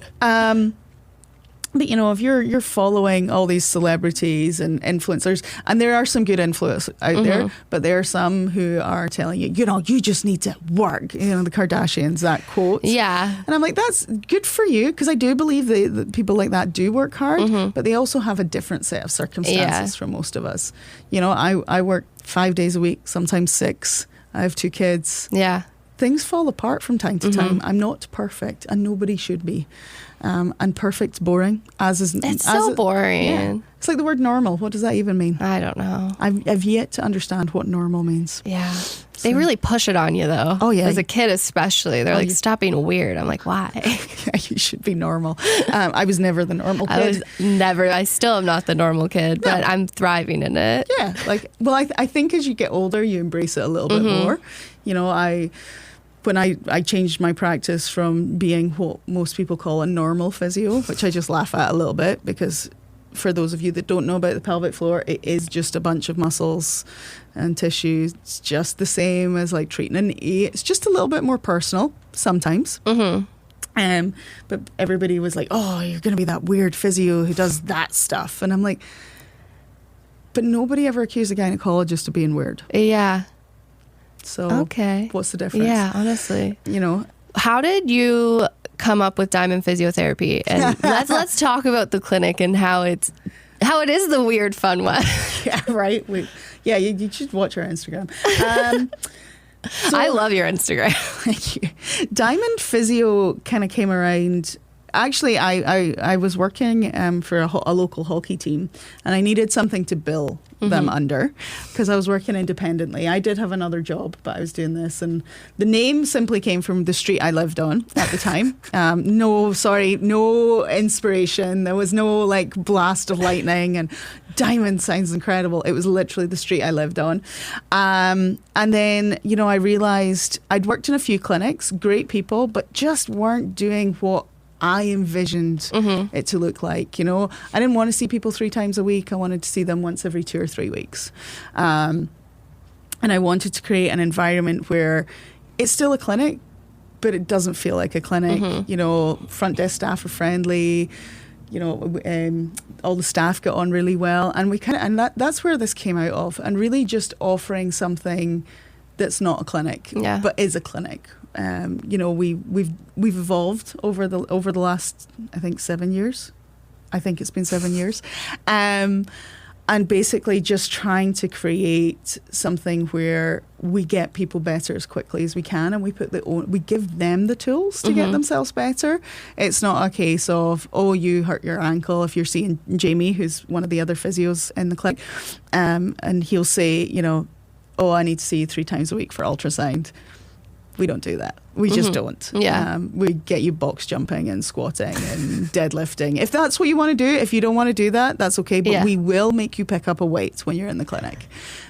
But if you're following all these celebrities and influencers, and there are some good influencers out there, but there are some who are telling you, you just need to work. The Kardashians, that quote. Yeah. And I'm like, that's good for you, because I do believe that people like that do work hard, but they also have a different set of circumstances from most of us. I work 5 days a week, sometimes 6. I have 2 kids. Yeah. Things fall apart from time to time. I'm not perfect, and nobody should be. And perfect's boring. It's so boring. Yeah. It's like the word normal. What does that even mean? I don't know. I've yet to understand what normal means. Yeah. So. They really push it on you, though. Oh, yeah. As a kid especially. They're like, stop being weird. I'm like, why? Yeah, you should be normal. I was never the normal kid. I still am not the normal kid, but I'm thriving in it. Yeah. I think as you get older, you embrace it a little bit more. When I changed my practice from being what most people call a normal physio, which I just laugh at a little bit, because for those of you that don't know about the pelvic floor, it is just a bunch of muscles and tissues. It's just the same as like treating an knee. It's just a little bit more personal sometimes. But everybody was like, oh, you're going to be that weird physio who does that stuff. And I'm like, but nobody ever accused a gynecologist of being weird. Yeah. So okay. What's the difference? Yeah, honestly. You know. How did you come up with Diamond Physiotherapy? And let's talk about the clinic and how it is the weird fun one. Yeah, right. You should watch our Instagram. I love your Instagram. Thank you. Diamond Physio kind of came around. Actually, I was working for a local hockey team, and I needed something to bill them under because I was working independently. I did have another job, but I was doing this, and the name simply came from the street I lived on at the time. No inspiration. There was no like blast of lightning, and Diamond sounds incredible. It was literally the street I lived on. And then, I realised I'd worked in a few clinics, great people, but just weren't doing what I envisioned it to look like. I didn't want to see people 3 times a week. I wanted to see them once every 2 or 3 weeks. And I wanted to create an environment where it's still a clinic, but it doesn't feel like a clinic. Front desk staff are friendly. All the staff get on really well, and that's where this came out of, and really just offering something that's not a clinic, but is a clinic. We've evolved over the last, I think, 7 years. I think it's been 7 years, and basically just trying to create something where we get people better as quickly as we can, and we give them the tools to get themselves better. It's not a case of, oh, you hurt your ankle. If you're seeing Jamie, who's one of the other physios in the clinic, and he'll say, oh, I need to see you 3 times a week for ultrasound. We don't do that. We just don't. Yeah. We get you box jumping and squatting and deadlifting. If that's what you want to do, if you don't want to do that, that's okay. But we will make you pick up a weight when you're in the clinic.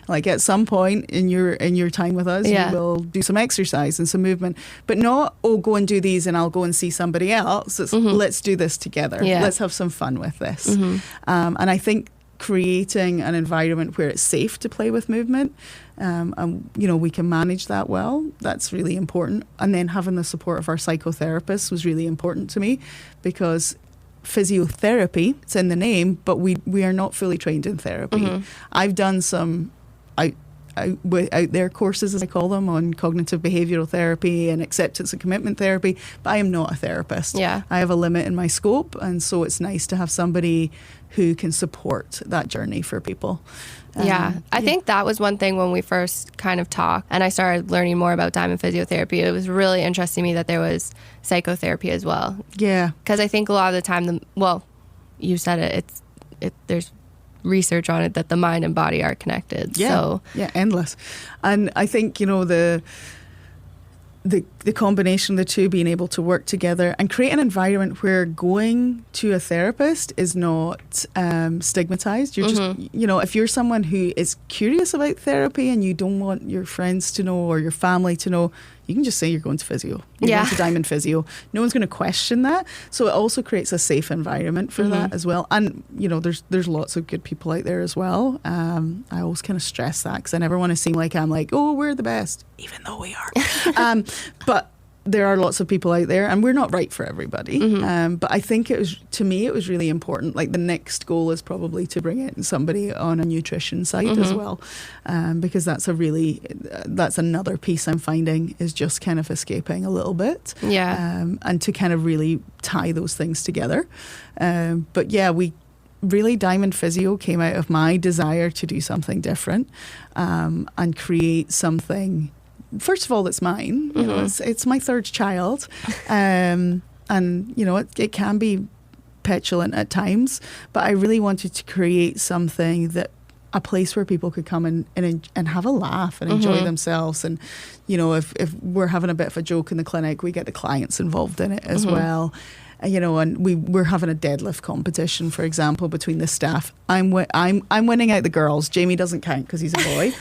Like at some point in your time with us, you will do some exercise and some movement. But not, oh, go and do these and I'll go and see somebody else. It's let's do this together. Yeah. Let's have some fun with this. And I think creating an environment where it's safe to play with movement, and we can manage that well, that's really important. And then having the support of our psychotherapists was really important to me, because physiotherapy, it's in the name, but we are not fully trained in therapy. I've done some out there courses, as I call them, on cognitive behavioural therapy and acceptance and commitment therapy, but I am not a therapist. Yeah. I have a limit in my scope, and so it's nice to have somebody who can support that journey for people. I think that was one thing when we first kind of talked and I started learning more about Diamond Physiotherapy. It was really interesting to me that there was psychotherapy as well. Yeah. Because I think a lot of the time, you said it, there's research on it that the mind and body are connected. Yeah, so. Yeah, endless. And I think, the combination of the two, being able to work together and create an environment where going to a therapist is not stigmatized. You're just, if you're someone who is curious about therapy and you don't want your friends to know or your family to know, you can just say you're going to physio. You're going to Diamond Physio. No one's going to question that. So it also creates a safe environment for that as well. And, there's lots of good people out there as well. I always kind of stress that because I never want to seem like I'm like, oh, we're the best, even though we are. But there are lots of people out there, and we're not right for everybody. But I think it was really important. Like the next goal is probably to bring in somebody on a nutrition side as well, because that's another piece I'm finding is just kind of escaping a little bit. Yeah. And to kind of really tie those things together. But yeah, Diamond Physio came out of my desire to do something different, and create something. First of all, it's mine. It's my third child, and it can be petulant at times. But I really wanted to create something a place where people could come and have a laugh and enjoy themselves. And if we're having a bit of a joke in the clinic, we get the clients involved in it as well. And we're having a deadlift competition, for example, between the staff. I'm winning out the girls. Jamie doesn't count because he's a boy.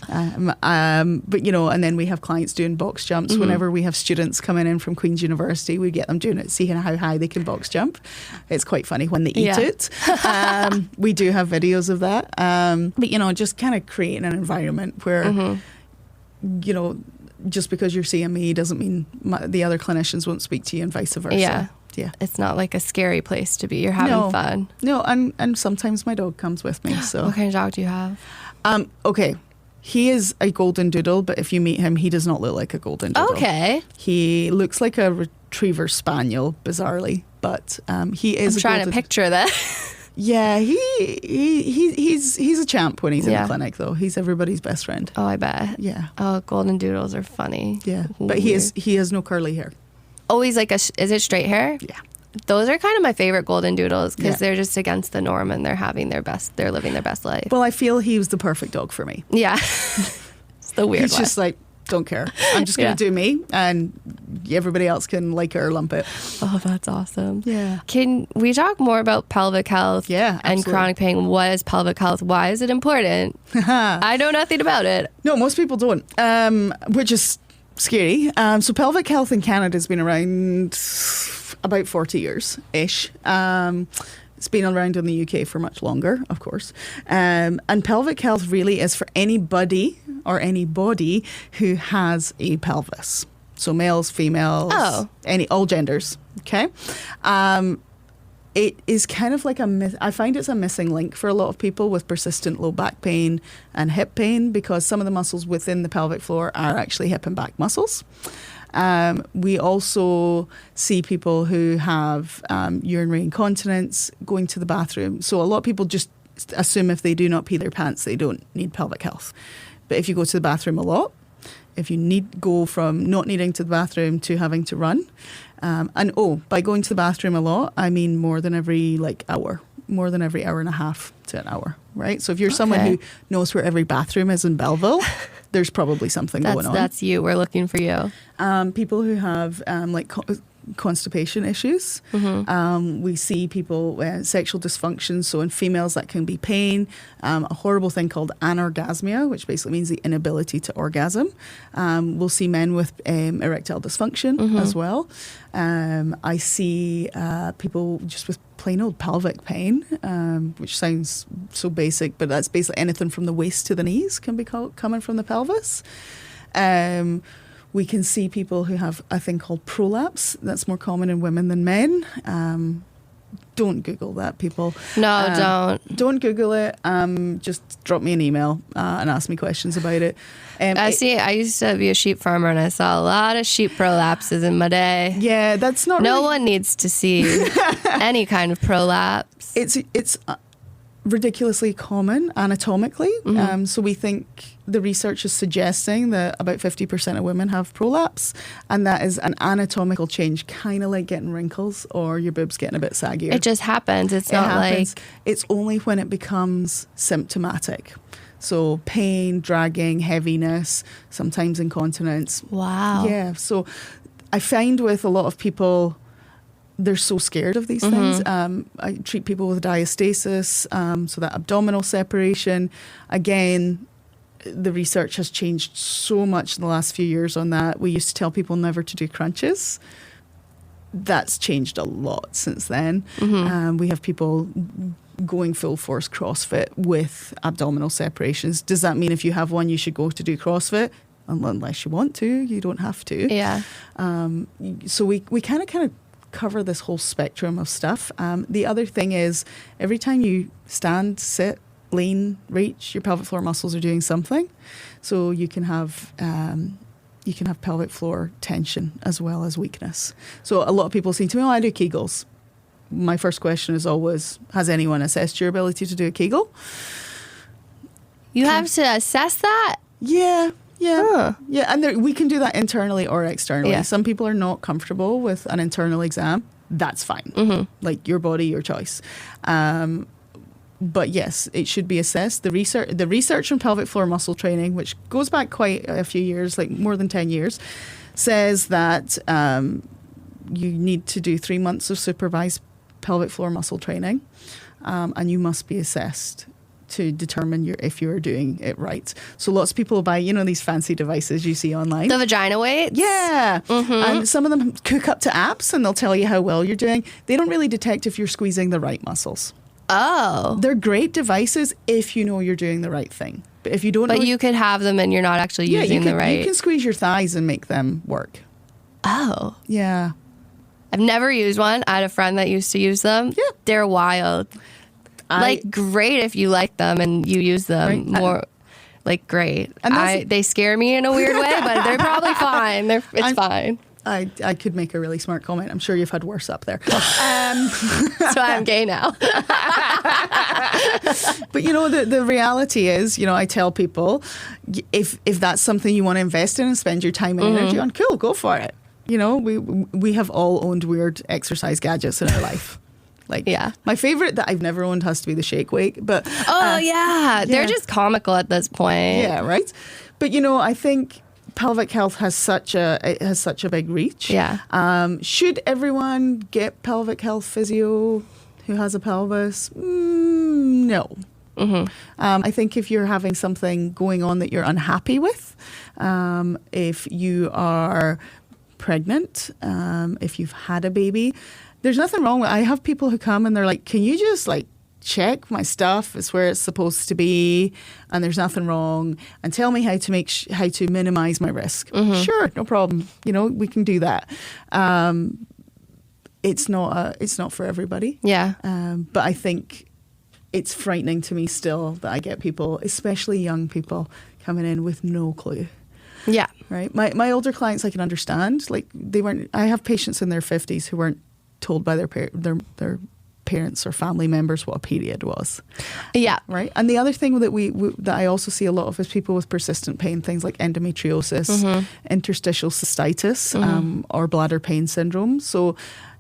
But and then we have clients doing box jumps. Whenever we have students coming in from Queen's University, we get them doing it, seeing how high they can box jump. It's quite funny when they eat it. We do have videos of that. But just kind of creating an environment where just because you're seeing me doesn't mean the other clinicians won't speak to you and vice versa. Yeah. It's not like a scary place to be. You're having fun. No, and sometimes my dog comes with me. So what kind of dog do you have? Okay. He is a golden doodle, but if you meet him, he does not look like a golden doodle. Okay. He looks like a retriever spaniel, bizarrely, but he is. I'm trying to picture that. Yeah, he's a champ when he's in the clinic, though. He's everybody's best friend. Oh, I bet. Yeah. Oh, golden doodles are funny. Yeah, but he has no curly hair. Oh, he's like is it straight hair? Yeah. Those are kind of my favorite golden doodles because they're just against the norm and they're living their best life. Well, I feel he was the perfect dog for me. Yeah. It's the weird He's one. just like, don't care. I'm just going to do me and everybody else can like it or lump it. Oh, that's awesome. Yeah. Can we talk more about pelvic health and chronic pain? What is pelvic health? Why is it important? I know nothing about it. No, most people don't, which is scary. So pelvic health in Canada has been around about 40 years-ish. It's been around in the UK for much longer, of course. And pelvic health really is for anybody or anybody who has a pelvis. So males, females, all genders, okay? It is kind of like I find it's a missing link for a lot of people with persistent low back pain and hip pain because some of the muscles within the pelvic floor are actually hip and back muscles. We also see people who have urinary incontinence going to the bathroom. So a lot of people just assume if they do not pee their pants, they don't need pelvic health. But if you go to the bathroom a lot, if you go from not needing to the bathroom to having to run, by going to the bathroom a lot, I mean more than every hour and a half to an hour, right? So if you're someone who knows where every bathroom is in Belleville, there's probably something going on. That's you. We're looking for you. People who have constipation issues. Mm-hmm. We see people with sexual dysfunction. So in females, that can be pain, a horrible thing called anorgasmia, which basically means the inability to orgasm. We'll see men with erectile dysfunction as well. I see people just with plain old pelvic pain, which sounds so basic, but that's basically anything from the waist to the knees can be coming from the pelvis. We can see people who have a thing called prolapse. That's more common in women than men. Don't Google that, people. No, don't. Don't Google it. Just drop me an email and ask me questions about it. I used to be a sheep farmer and I saw a lot of sheep prolapses in my day. Yeah, that's not No one needs to see any kind of prolapse. It's ridiculously common anatomically. Mm-hmm. So we think the research is suggesting that about 50% of women have prolapse, and that is an anatomical change, kind of like getting wrinkles or your boobs getting a bit saggier. It just happens. It's not like... It's only when it becomes symptomatic. So pain, dragging, heaviness, sometimes incontinence. Wow. Yeah. So I find with a lot of people, they're so scared of these things. I treat people with diastasis, so that abdominal separation. Again, the research has changed so much in the last few years on that. We used to tell people never to do crunches. That's changed a lot since then. We have people going full force CrossFit with abdominal separations. Does that mean if you have one, you should go to do CrossFit? Unless you want to, you don't have to. Yeah. So we kind of cover this whole spectrum of stuff. The other thing is every time you stand, sit, lean, reach, your pelvic floor muscles are doing something. So you can have pelvic floor tension as well as weakness. So a lot of people say to me, I do Kegels. My first question is always, has anyone assessed your ability to do a Kegel? You have to assess that? Yeah. Yeah, and we can do that internally or externally. Yeah. Some people are not comfortable with an internal exam. That's fine. Like your body, your choice. But yes, it should be assessed. The research on pelvic floor muscle training, which goes back quite a few years, like more than 10 years, says that you need to do 3 months of supervised pelvic floor muscle training, and you must be assessed to determine if you're doing it right. So lots of people buy, these fancy devices you see online. The vagina weights? Yeah. And some of them cook up to apps and they'll tell you how well you're doing. They don't really detect if you're squeezing the right muscles. Oh. They're great devices if you know you're doing the right thing. But if you don't know... But you could have them and you're not actually using the right... You can squeeze your thighs and make them work. Oh. Yeah. I've never used one. I had a friend that used to use them. Yeah. They're wild. Great if you like them and you use them more... great. And they scare me in a weird way, but they're probably fine. It's fine. I could make a really smart comment. I'm sure you've had worse up there. That's why I'm gay now. But the reality is, I tell people, if that's something you want to invest in and spend your time and energy on, cool, go for it. We have all owned weird exercise gadgets in our life. My favorite that I've never owned has to be the shake weight. But they're just comical at this point. Yeah, right. But I think pelvic health has such a big reach. Yeah. Should everyone get pelvic health physio who has a pelvis? No. Mm-hmm. I think if you're having something going on that you're unhappy with, if you are pregnant, if you've had a baby, there's nothing wrong with. I have people who come and they're like, "Can you just check my stuff? It's where it's supposed to be, and there's nothing wrong. And tell me how to how to minimize my risk." Mm-hmm. Sure, no problem. We can do that. It's not for everybody. Yeah. But I think it's frightening to me still that I get people, especially young people, coming in with no clue. Yeah. Right. My older clients I can understand. They weren't. I have patients in their 50s who weren't told by their parents or family members what a period was. Yeah. Right. And the other thing that that I also see a lot of is people with persistent pain, things like endometriosis, interstitial cystitis, or bladder pain syndrome. So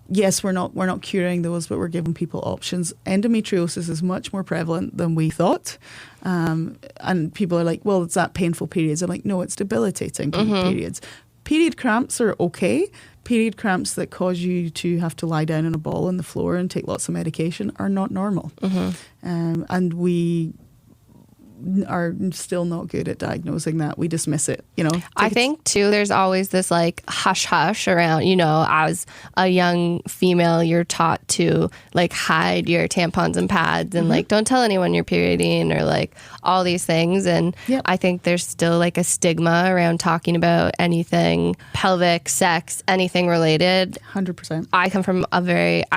yes, we're not curing those, but we're giving people options. Endometriosis is much more prevalent than we thought. And people are like, well, it's that painful periods. I'm like, no, it's debilitating periods. Period cramps are okay. Period cramps that cause you to have to lie down on a ball on the floor and take lots of medication are not normal. And we are still not good at diagnosing that. We dismiss it, I think too, there's always this hush hush around, as a young female, you're taught to hide your tampons and pads and don't tell anyone you're perioding or all these things. And I think there's still a stigma around talking about anything pelvic, sex, anything related. 100%. I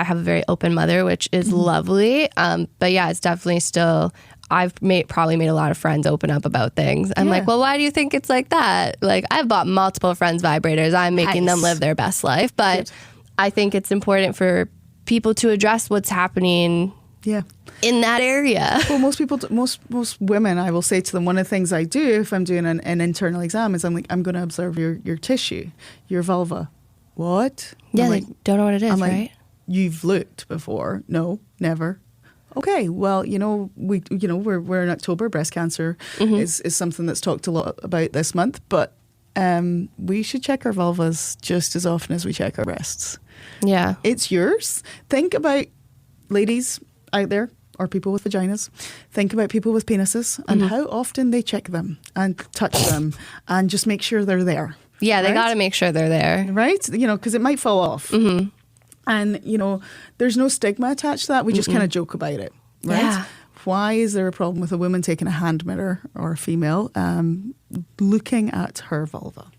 have a very open mother, which is lovely. But yeah, it's definitely still... I've probably made a lot of friends open up about things. I'm like, well, why do you think it's like that? I've bought multiple friends' vibrators. I'm making them live their best life. But I think it's important for people to address what's happening in that area. Well, most women, I will say to them, one of the things I do if I'm doing an internal exam is I'm going to observe your tissue, your vulva. What? Yeah, they don't know what it is, right? You've looked before. No, never. Okay, well, we're in October. Breast cancer is something that's talked a lot about this month, but we should check our vulvas just as often as we check our breasts. Yeah. It's yours. Think about ladies out there or people with vaginas. Think about people with penises and how often they check them and touch them and just make sure they're there. Yeah, they got to make sure they're there. Right? Because it might fall off. Mm-hmm. And, there's no stigma attached to that. We just kind of joke about it, right? Yeah. Why is there a problem with a woman taking a hand mirror or a female looking at her vulva?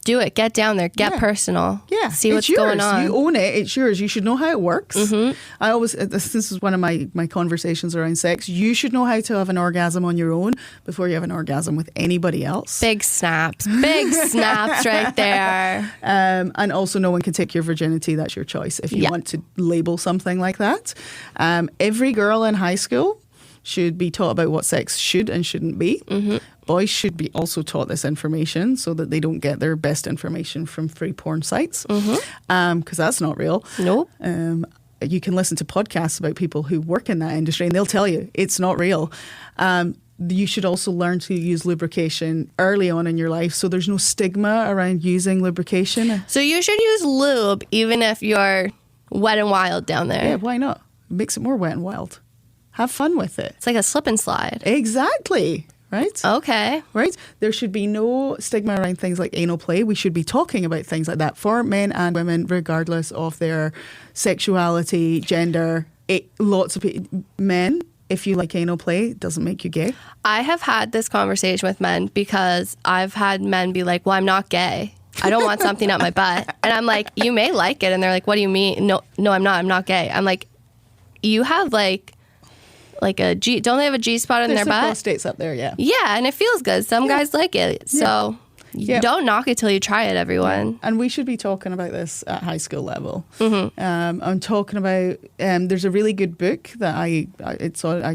Do it. Get down there. Get personal. Yeah. See what's going on. You own it. It's yours. You should know how it works. I always, this is one of my conversations around sex. You should know how to have an orgasm on your own before you have an orgasm with anybody else. Big snaps. Big snaps right there. And also no one can take your virginity. That's your choice. If you want to label something like that. Every girl in high school should be taught about what sex should and shouldn't be. Boys should be also taught this information so that they don't get their best information from free porn sites, because that's not real. Nope. You can listen to podcasts about people who work in that industry and they'll tell you it's not real. You should also learn to use lubrication early on in your life so there's no stigma around using lubrication. So you should use lube even if you're wet and wild down there. Yeah, why not? It makes it more wet and wild. Have fun with it. It's like a slip and slide. Exactly. Right? Okay. Right? There should be no stigma around things like anal play. We should be talking about things like that for men and women, regardless of their sexuality, gender. Lots of men if you like anal play, it doesn't make you gay. I have had this conversation with men because I've had men be like, well, I'm not gay. I don't want something up my butt. And I'm like, you may like it. And they're like, what do you mean? No, I'm not. I'm not gay. I'm like, you have like a G, don't they have a G spot in their butt? Prostate's up there, yeah. Yeah, and it feels good. Some guys like it. So don't knock it till you try it, everyone. Yeah. And we should be talking about this at high school level. I'm talking about, there's a really good book that I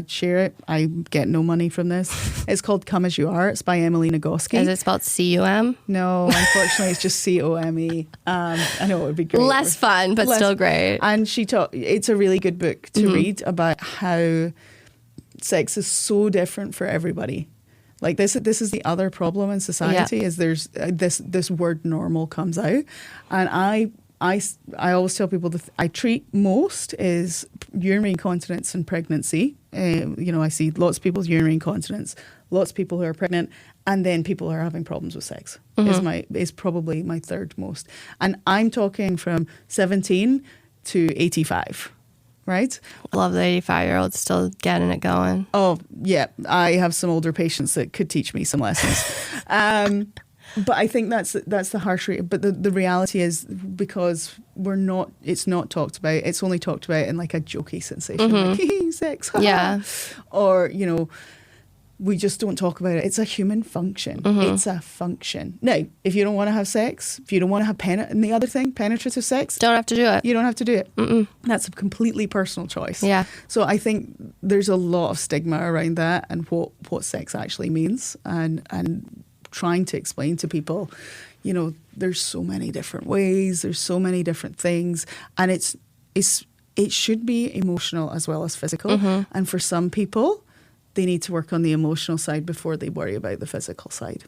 share it. I get no money from this. It's called Come As You Are. It's by Emily Nagoski. Is it spelled C-U-M? No, unfortunately, it's just C-O-M-E. I know it would be great. Less fun, but still great. And it's a really good book to read about how sex is so different for everybody. Like this is the other problem in society is there's this word normal comes out, and I always tell people that I treat most is urinary incontinence and pregnancy. I see lots of people with urinary incontinence, lots of people who are pregnant, and then people who are having problems with sex is probably my third most. And I'm talking from 17 to 85. Right? Love the 85-year-old still getting it going. Oh, yeah. I have some older patients that could teach me some lessons. But I think that's the harsh reality. But the reality is, because it's not talked about, it's only talked about in like a jokey sensation, like, sex. Yeah. Or, we just don't talk about it. It's a human function. It's a function. Now, if you don't want to have sex, if you don't want to have and the other thing, penetrative sex. Don't have to do it. You don't have to do it. That's a completely personal choice. Yeah. So I think there's a lot of stigma around that and what sex actually means, and trying to explain to people, there's so many different ways, there's so many different things, and it should be emotional as well as physical. And for some people, they need to work on the emotional side before they worry about the physical side.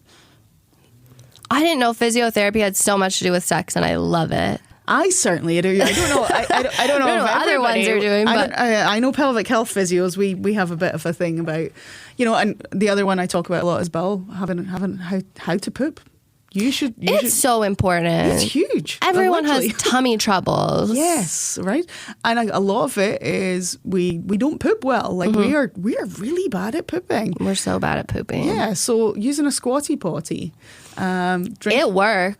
I didn't know physiotherapy had so much to do with sex, and I love it. I certainly do. I don't know. I don't know if other ones are doing, but I know pelvic health physios. We have a bit of a thing about, and the other one I talk about a lot is bowel, having how to poop. It's so important. It's huge. Everyone has tummy troubles. Yes, right. And a lot of it is we don't poop well. Like we are really bad at pooping. We're so bad at pooping. Yeah. So using a squatty potty, it works.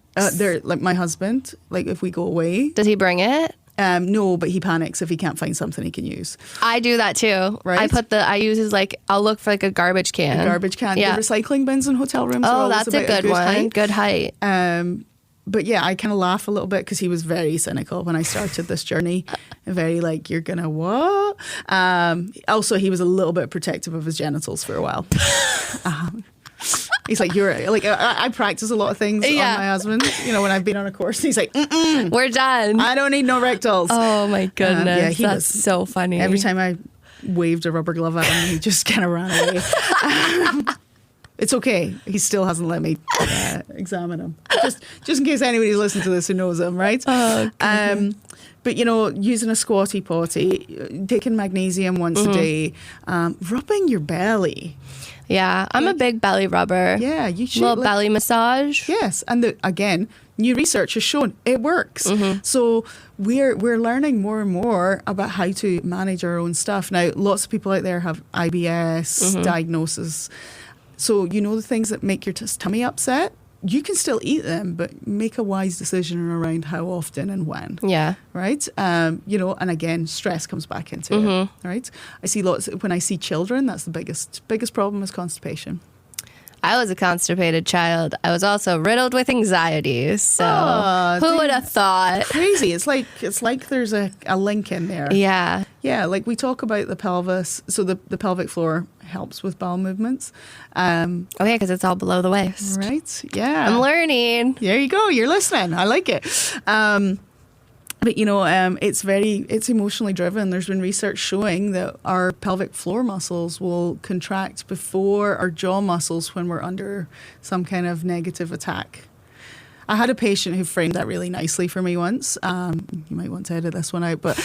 Like my husband, like if we go away, does he bring it? No, but he panics if he can't find something he can use. I do that too. Right. I use his I'll look for a garbage can. Yeah. The recycling bins in hotel rooms. Oh, that's a good one. Height. Good height. But yeah, I kind of laugh a little bit because he was very cynical when I started this journey. Very you're gonna what? Also, he was a little bit protective of his genitals for a while. He's like, I practice a lot of things on my husband. When I've been on a course, he's like, we're done. I don't need no rectals. Oh my goodness, that's so funny. Every time I waved a rubber glove at him, he just kind of ran away. It's okay. He still hasn't let me examine him. Just in case anybody's listening to this who knows him, right? Oh, but, using a squatty potty, taking magnesium once a day, rubbing your belly. Yeah, I'm a big belly rubber. Yeah, you should. Little belly massage. Yes, and again, new research has shown it works. So we're learning more and more about how to manage our own stuff. Now, lots of people out there have IBS diagnosis. So the things that make your tummy upset, you can still eat them, but make a wise decision around how often and when. Yeah. Right? And again, stress comes back into it. Right? I see when I see children, that's the biggest problem is constipation. I was a constipated child. I was also riddled with anxiety. So who would have thought? Crazy. It's like there's a link in there. Yeah. Yeah. Like we talk about the pelvis. So the pelvic floor helps with bowel movements. Okay, because it's all below the waist. Right. Yeah. I'm learning. There you go. You're listening. I like it. But it's emotionally driven. There's been research showing that our pelvic floor muscles will contract before our jaw muscles when we're under some kind of negative attack. I had a patient who framed that really nicely for me once. You might want to edit this one out, but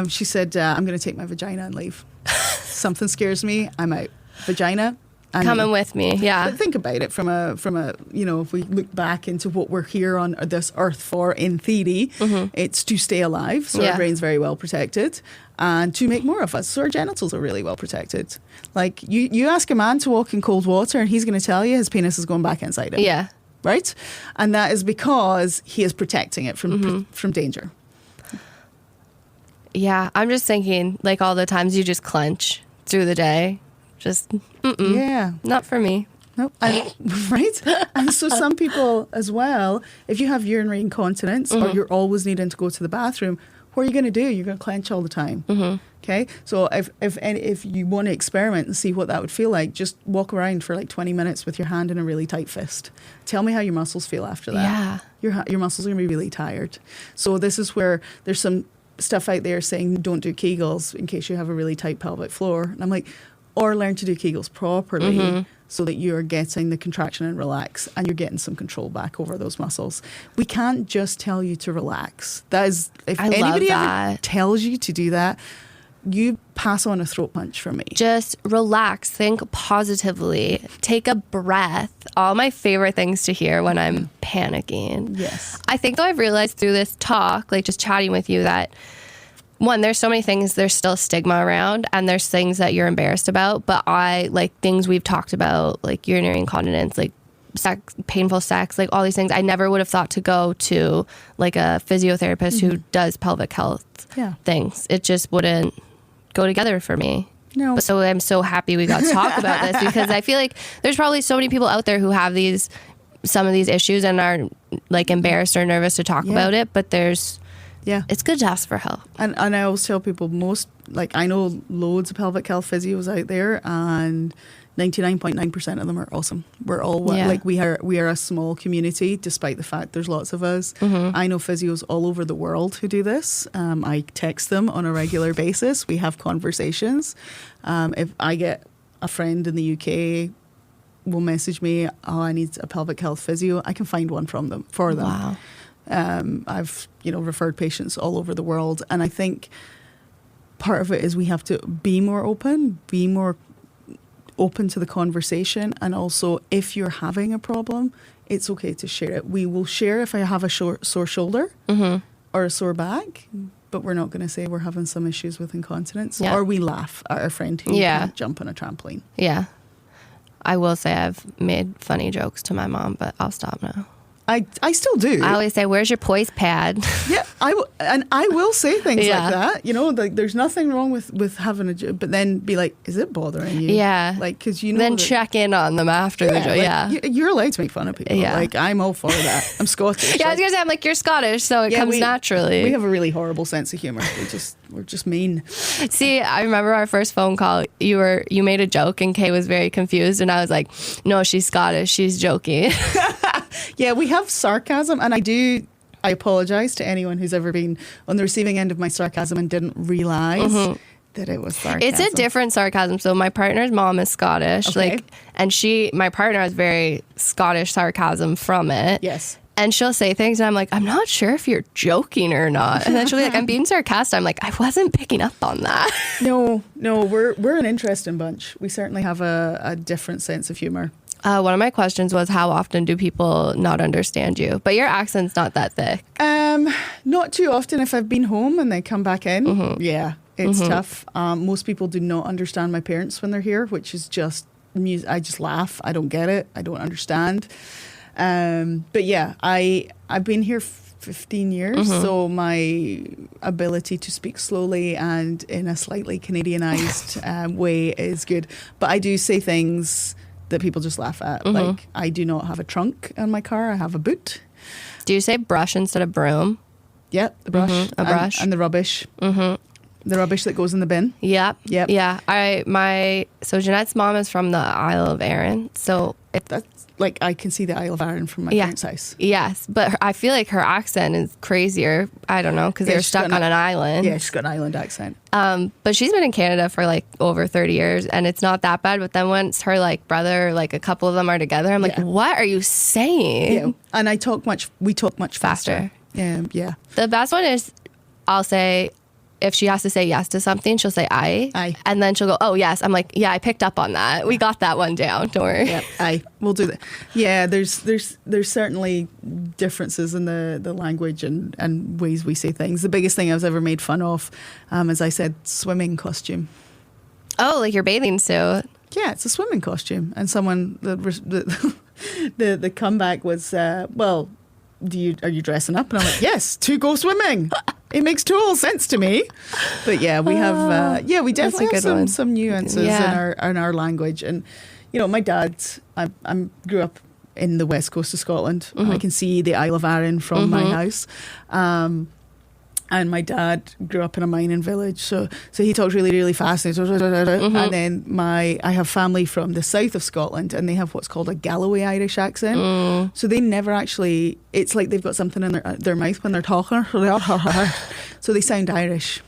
she said, I'm going to take my vagina and leave. Something scares me, I'm out. Vagina, coming with me. Yeah. But think about it from a if we look back into what we're here on this earth for, in theory, it's to stay alive. So our brain's very well protected. And to make more of us. So our genitals are really well protected. Like you ask a man to walk in cold water and he's going to tell you his penis is going back inside him. Yeah. Right? And that is because he is protecting it from danger. Yeah. I'm just thinking, like, all the times you just clench through the day. Just, not for me. Nope. Right? And so some people as well, if you have urinary incontinence or you're always needing to go to the bathroom, what are you going to do? You're going to clench all the time. Okay? So if you want to experiment and see what that would feel like, just walk around for like 20 minutes with your hand in a really tight fist. Tell me how your muscles feel after that. Yeah. Your muscles are going to be really tired. So this is where there's some stuff out there saying don't do Kegels in case you have a really tight pelvic floor. And I'm like, or learn to do Kegels properly so that you're getting the contraction and relax and you're getting some control back over those muscles. We can't just tell you to relax. That is, if anybody ever tells you to do that, you pass on a throat punch from me. Just relax, think positively, take a breath. All my favorite things to hear when I'm panicking. Yes. I think though I've realized through this talk, like just chatting with you, that one, there's so many things, there's still stigma around and there's things that you're embarrassed about, but I like things we've talked about, like urinary incontinence, like sex, painful sex, like all these things. I never would have thought to go to like a physiotherapist who does pelvic health things. It just wouldn't go together for me. No. So I'm so happy we got to talk about this because I feel like there's probably so many people out there who have some of these issues and are like embarrassed or nervous to talk about it, but it's good to ask for help. And I always tell people I know loads of pelvic health physios out there and 99.9% of them are awesome. We're all we are a small community despite the fact there's lots of us. I know physios all over the world who do this. I text them on a regular basis. We have conversations. If I get a friend in the UK will message me, I need a pelvic health physio, I can find one for them. Wow. I've referred patients all over the world, and I think part of it is we have to be more open to the conversation, and also if you're having a problem, it's okay to share it. We will share if I have a sore shoulder or a sore back, but we're not going to say we're having some issues with incontinence, or we laugh at our friend who can't jump on a trampoline. Yeah, I will say I've made funny jokes to my mom, but I'll stop now. I still do. I always say, "Where's your poise pad?" Yeah, I will say things like that. There's nothing wrong with having a joke, but then be like, "Is it bothering you?" Yeah, like because then check in on them after the joke. You're allowed to make fun of people. Yeah, like I'm all for that. I'm Scottish. I was gonna say I'm like, you're Scottish, so it comes naturally. We have a really horrible sense of humor. We're just mean. See, I remember our first phone call. You made a joke, and Kay was very confused, and I was like, "No, she's Scottish. She's joking." Yeah, we have sarcasm, and I apologise to anyone who's ever been on the receiving end of my sarcasm and didn't realise that it was sarcasm. It's a different sarcasm. So my partner's mom is Scottish, and my partner has very Scottish sarcasm from it. Yes. And she'll say things, and I'm like, I'm not sure if you're joking or not. And then she'll be like, I'm being sarcastic. I'm like, I wasn't picking up on that. No, we're an interesting bunch. We certainly have a different sense of humour. One of my questions was, how often do people not understand you? But your accent's not that thick. Not too often. If I've been home and they come back in, it's tough. Most people do not understand my parents when they're here, which is just music. I just laugh. I don't get it. I don't understand. But yeah, I've been here 15 years, so my ability to speak slowly and in a slightly Canadianized way is good. But I do say things that people just laugh at. Like, I do not have a trunk in my car. I have a boot. Do you say brush instead of broom? Yep, the brush. A brush. And the rubbish. The rubbish that goes in the bin. Yep. Yeah. So Jeanette's mom is from the Isle of Arran. So that's like, I can see the Isle of Arran from my parents' house. Yes, but I feel like her accent is crazier. I don't know, because they're stuck on an island. Yeah, she's got an island accent. But she's been in Canada for like over 30 years, and it's not that bad. But then once her like brother, like a couple of them are together, I'm like, what are you saying? Yeah, and we talk much faster. Faster. Yeah. The best one is, I'll say, if she has to say yes to something, she'll say aye. And then she'll go, oh, yes. I'm like, yeah, I picked up on that. We got that one down. Don't worry. Yeah, aye. We'll do that. Yeah, there's certainly differences in the language and ways we say things. The biggest thing I was ever made fun of, as I said, swimming costume. Oh, like your bathing suit. Yeah, it's a swimming costume. And someone, the comeback was, well, are you dressing up? And I'm like, yes, to go swimming. It makes total sense to me. But yeah, we have, we definitely have some nuances in our language. And, you know, my dad, I grew up in the west coast of Scotland. I can see the Isle of Arran from my house. And my dad grew up in a mining village, so he talks really, really fast. And then I have family from the south of Scotland, and they have what's called a Galloway Irish accent. So they never actually. It's like they've got something in their mouth when they're talking, so they sound Irish.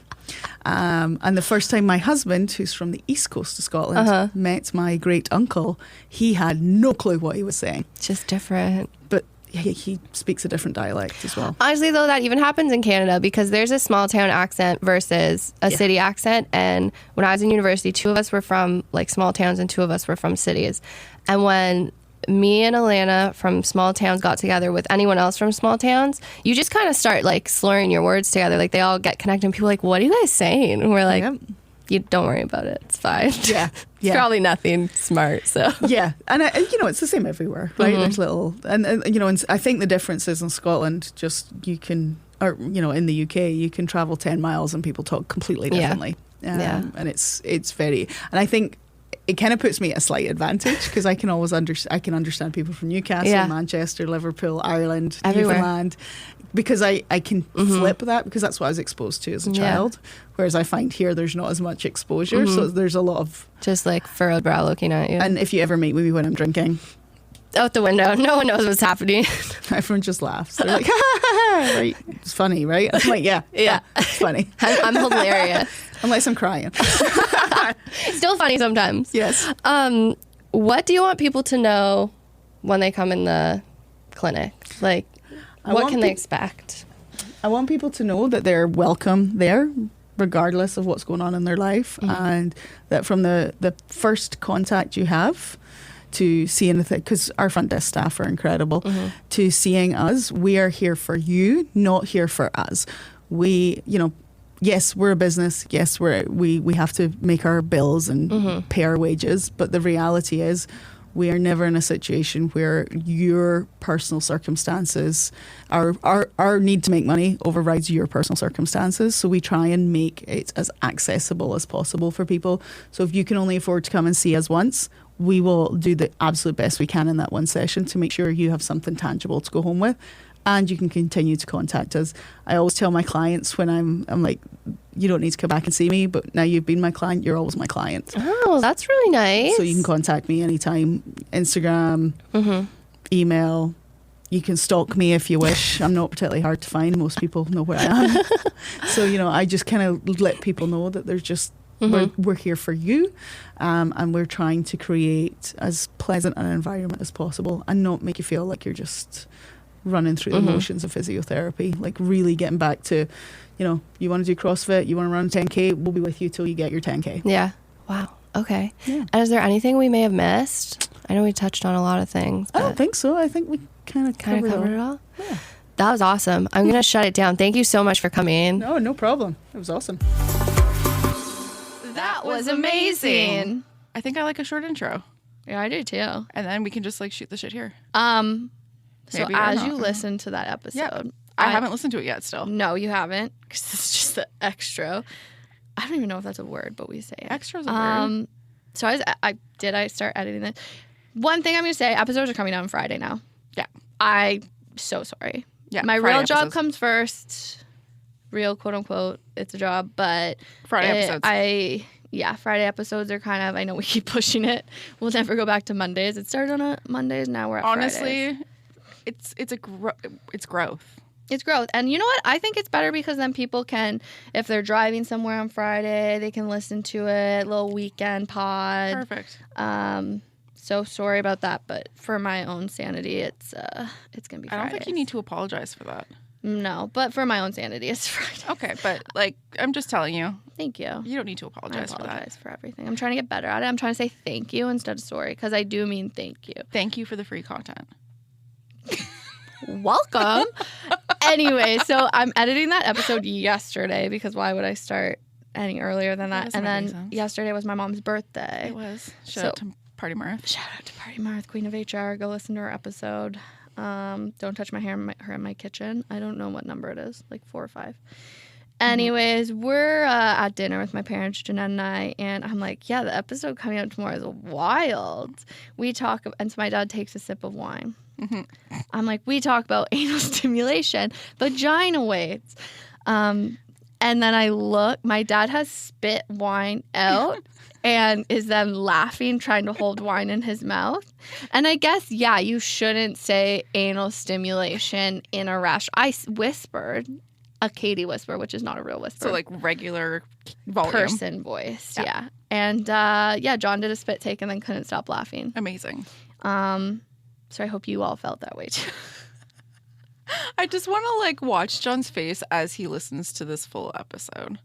And the first time my husband, who's from the east coast of Scotland, met my great uncle, he had no clue what he was saying. Just different, but. He speaks a different dialect as well. Honestly, though, that even happens in Canada because there's a small town accent versus a city accent. And when I was in university, 2 of us were from like small towns and 2 of us were from cities. And when me and Alana from small towns got together with anyone else from small towns, you just kind of start like slurring your words together. Like they all get connected and people are like, what are you guys saying? And we're like, you don't worry about it. It's fine. Yeah. It's probably nothing smart. So yeah, and it's the same everywhere, right? There's little, and and I think the difference is in Scotland, just you can, or in the UK, you can travel 10 miles and people talk completely differently. And it's very, and I think it kind of puts me at a slight advantage because I can always understand people from Newcastle, Manchester, Liverpool, Ireland, Newfoundland, because I can flip that because that's what I was exposed to as a child. Whereas I find here there's not as much exposure, so there's a lot of just like furrowed brow looking at you. And if you ever meet me when I'm drinking, out the window, no one knows what's happening. Everyone just laughs. They're like, ha, ha, ha. Right? It's funny, right? I'm like, yeah, it's funny. I'm hilarious. Unless I'm crying. Still funny sometimes. Yes. What do you want people to know when they come in the clinic? Like, what can they expect? I want people to know that they're welcome there, regardless of what's going on in their life, and that from the first contact you have to seeing because our front desk staff are incredible, to seeing us, we are here for you, not here for us. We, yes, we're a business. Yes, we have to make our bills and pay our wages. But the reality is we are never in a situation where your personal circumstances, our need to make money overrides your personal circumstances. So we try and make it as accessible as possible for people. So if you can only afford to come and see us once, we will do the absolute best we can in that one session to make sure you have something tangible to go home with. And you can continue to contact us. I always tell my clients when I'm like, you don't need to come back and see me, but now you've been my client, you're always my client. Oh, that's really nice. So you can contact me anytime. Instagram, email. You can stalk me if you wish. I'm not particularly hard to find. Most people know where I am. So, I just kind of let people know that there's just, we're here for you. And we're trying to create as pleasant an environment as possible and not make you feel like you're just running through the motions of physiotherapy, like really getting back to, you want to do CrossFit, you want to run 10K, we'll be with you till you get your 10K. Yeah. Wow. Okay. Yeah. And is there anything we may have missed? I know we touched on a lot of things. I don't think so. I think we kind of covered it all. Yeah. That was awesome. I'm going to shut it down. Thank you so much for coming. No problem. It was awesome. That was amazing. I think I like a short intro. Yeah, I do too. And then we can just shoot the shit here. So as you listen to that episode, I haven't listened to it yet still. No, you haven't, because it's just the extra. I don't even know if that's a word, but we say it. Extra's a word. So I start editing this. One thing I'm going to say, episodes are coming out on Friday now. Yeah. I'm so sorry. Yeah. My Friday real job episodes comes first. Real, quote unquote, it's a job, but Friday episodes. Friday episodes are kind of, I know we keep pushing it. We'll never go back to Mondays. It started on Mondays, now we're at Honestly, Fridays. It's growth. It's growth. And you know what? I think it's better because then people can, if they're driving somewhere on Friday, they can listen to it, little weekend pod. Perfect. So sorry about that, but for my own sanity, it's going to be Fridays. I don't think you need to apologize for that. No, but for my own sanity, it's Friday. Okay, but like, I'm just telling you. Thank you. You don't need to apologize for that. I apologize for everything. I'm trying to get better at it. I'm trying to say thank you instead of sorry, because I do mean thank you. Thank you for the free content. Welcome. Anyway, so I'm editing that episode yesterday because why would I start any earlier than that? And then yesterday was my mom's birthday. It was. Shout out to Party Mirth. Shout out to Party Mirth, Queen of HR. Go listen to her episode. Don't touch my hair her in my kitchen. I don't know what number it is, like 4 or 5. Anyways, we're at dinner with my parents, Jeanette and I, and I'm like, yeah, the episode coming out tomorrow is wild. We talk, and so my dad takes a sip of wine. I'm like, we talk about anal stimulation, vagina weights. And then I look, my dad has spit wine out and is then laughing, trying to hold wine in his mouth. And I guess, yeah, you shouldn't say anal stimulation in a rush. I whispered, a Katie whisper, which is not a real whisper. So like regular volume. Person voice, yeah. And John did a spit take and then couldn't stop laughing. Amazing. So I hope you all felt that way too. I just want to like watch John's face as he listens to this full episode.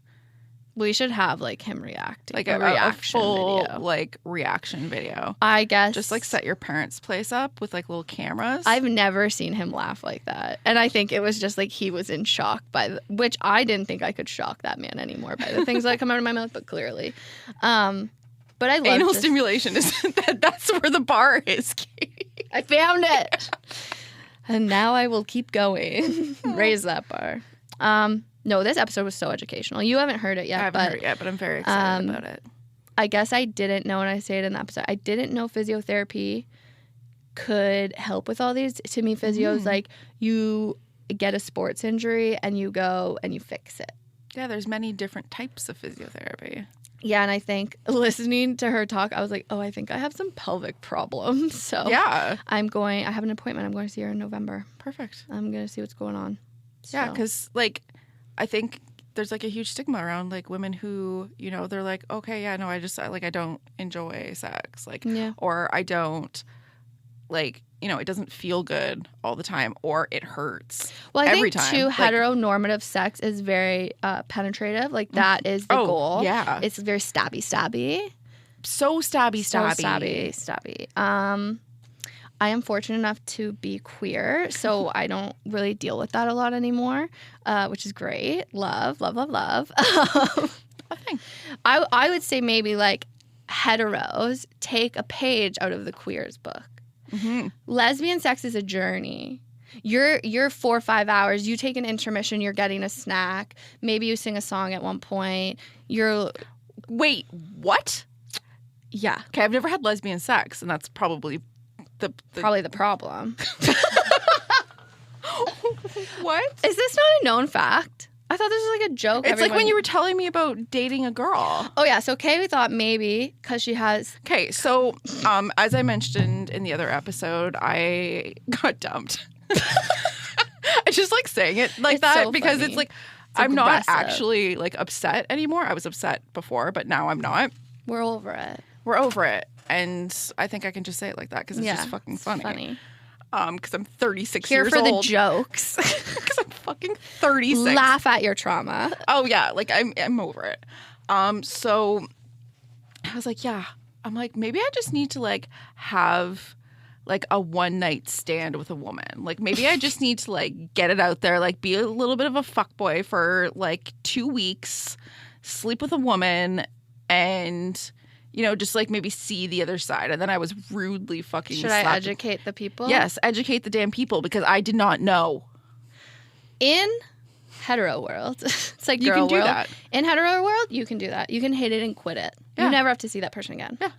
We should have like him reacting, like a reaction full video. Like reaction video. I guess just like set your parents' place up with like little cameras. I've never seen him laugh like that, and I think it was just like he was in shock by which I didn't think I could shock that man anymore by the things that come out of my mouth, but clearly. But I love anal stimulation is that's where the bar is. I found it. And now I will keep going. Raise that bar. No, this episode was so educational. You haven't heard it yet. I haven't heard it yet, but I'm very excited about it. I guess I didn't know, and I say it in the episode, I didn't know physiotherapy could help with all these. To me, physio is like you get a sports injury and you go and you fix it. Yeah, there's many different types of physiotherapy. Yeah, and I think listening to her talk, I was like, oh, I think I have some pelvic problems. So yeah, I have an appointment. I'm going to see her in November. Perfect. I'm going to see what's going on. Yeah, because like I think there's like a huge stigma around like women who, you know, they're like, okay, yeah, no, I don't enjoy sex, like, or I don't like, you know, it doesn't feel good all the time, or it hurts. Well, I think too, heteronormative sex is very penetrative. Like that is the goal. Yeah, it's very stabby. So stabby. I am fortunate enough to be queer, so I don't really deal with that a lot anymore, which is great. Love. I would say maybe like heteros take a page out of the queers book. Mm-hmm. Lesbian sex is a journey. You're 4 or 5 hours. You take an intermission. You're getting a snack. Maybe you sing a song at one point. Wait, what? Yeah. Okay, I've never had lesbian sex, and that's probably probably the problem. What? Is this not a known fact? I thought this was like a joke. It's like when you were telling me about dating a girl. Oh, yeah. So Kay, we thought maybe because she has... Okay, so as I mentioned in the other episode, I got dumped. I just like saying it like that so because it's like I'm not actually like upset anymore. I was upset before, but now I'm not. We're over it. And I think I can just say it like that because it's just fucking funny. Because I'm 36 Here years for old. the jokes. Because I'm fucking 36. Laugh at your trauma. Oh yeah, like I'm over it. So I was like, yeah. I'm like, maybe I just need to like have like a one night stand with a woman. Like maybe I just need to like get it out there, like be a little bit of a fuckboy for like 2 weeks, sleep with a woman, and you know, just like maybe see the other side. And then I was rudely fucking slapped. I educate the people? Yes, educate the damn people because I did not know. In hetero world, it's like you girl can do world. That. In hetero world, you can do that. You can hate it and quit it. Yeah. You never have to see that person again. Yeah.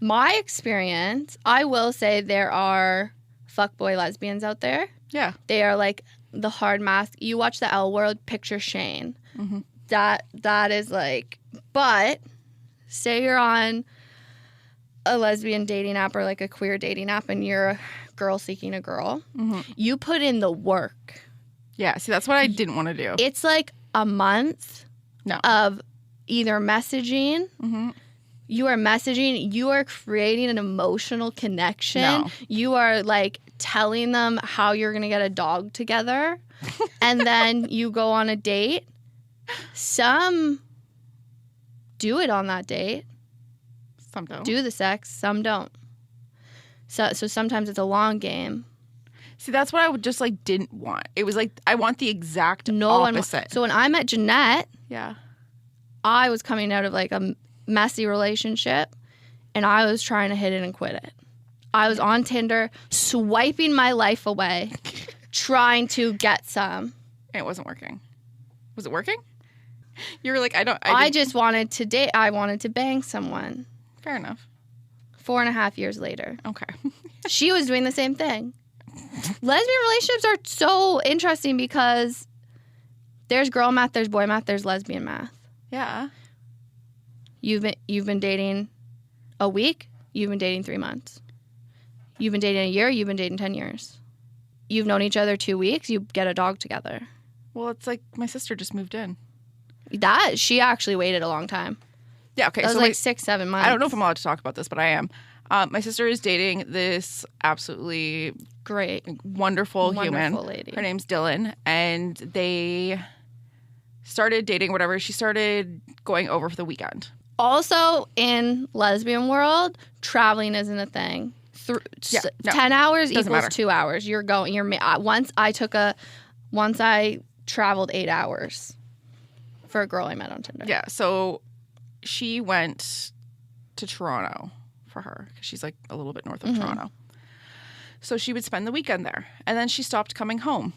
My experience, I will say there are fuckboy lesbians out there. Yeah. They are like the hard mask. You watch the L World, picture Shane. Mm-hmm. That is like, but say you're on a lesbian dating app or like a queer dating app and you're a girl seeking a girl, you put in the work. Yeah, see, that's what I didn't want to do. It's like a month of either messaging, You are messaging. You are creating an emotional connection. No. You are like telling them how you're going to get a dog together. And then you go on a date. Some do it on that date. Some don't. Do the sex. Some don't. So sometimes it's a long game. See, that's what I would just like didn't want. It was like I want the exact opposite. So when I met Jeanette, yeah, I was coming out of like a messy relationship, and I was trying to hit it and quit it. I was on Tinder, swiping my life away, trying to get some. And it wasn't working. Was it working? You were like, I just wanted to date. I wanted to bang someone. Fair enough. 4.5 years later. Okay. She was doing the same thing. Lesbian relationships are so interesting because there's girl math, there's boy math, there's lesbian math. Yeah. You've been dating a week, you've been dating 3 months. You've been dating a year, you've been dating 10 years. You've known each other 2 weeks, you get a dog together. Well, it's like my sister just moved in. She actually waited a long time. Yeah, okay. That was like 6-7 months. I don't know if I'm allowed to talk about this, but I am. My sister is dating this absolutely great, wonderful human. Lady. Her name's Dylan, and they started dating. Whatever. She started going over for the weekend. Also, in lesbian world, traveling isn't a thing. 10 hours equals matter. 2 hours. Once I traveled 8 hours for a girl I met on Tinder. Yeah. So she went to Toronto for her because she's like a little bit north of Toronto. So she would spend the weekend there, and then she stopped coming home.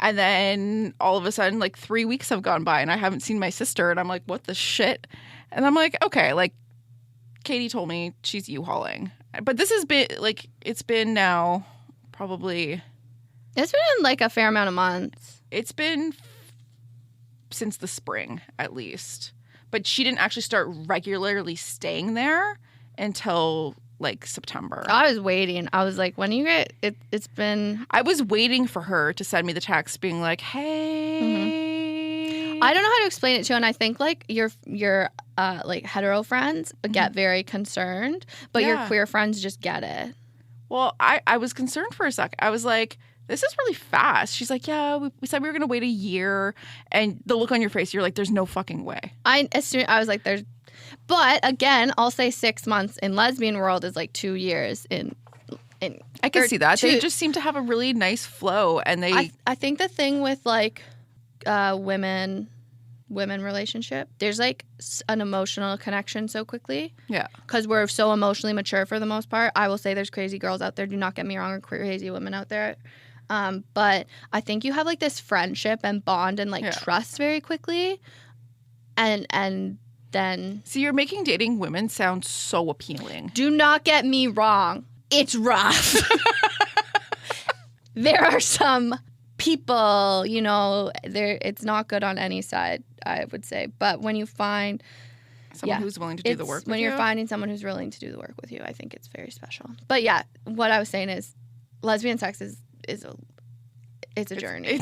And then all of a sudden, like 3 weeks have gone by, and I haven't seen my sister, and I'm like, what the shit? And I'm like, okay, like Katie told me she's U-hauling, but this has been like it's been now probably. It's been like a fair amount of months. It's been since the spring at least, but she didn't actually start regularly staying there until like September. I was waiting. I was like, when you get it, it's been. I was waiting for her to send me the text being like, hey. I don't know how to explain it to you, and I think like your like hetero friends get very concerned, but your queer friends just get it. Well, I was concerned for a sec. I was like, this is really fast. She's like, yeah, we said we were going to wait a year, and the look on your face, you're like, there's no fucking way. I was like, there's. But again, I'll say 6 months in lesbian world is like 2 years in I can see that. They just seem to have a really nice flow, and they. I think the thing with like women relationship, there's like an emotional connection so quickly. Yeah. Because we're so emotionally mature for the most part. I will say there's crazy girls out there. Do not get me wrong, or crazy women out there. But I think you have like this friendship and bond and like trust very quickly, and then. See, you're making dating women sound so appealing. Do not get me wrong. It's rough. There are some people, it's not good on any side, I would say. But when you find someone who's willing to do the work with you. When you're finding someone who's willing to do the work with you, I think it's very special. But yeah, what I was saying is lesbian sex is a journey.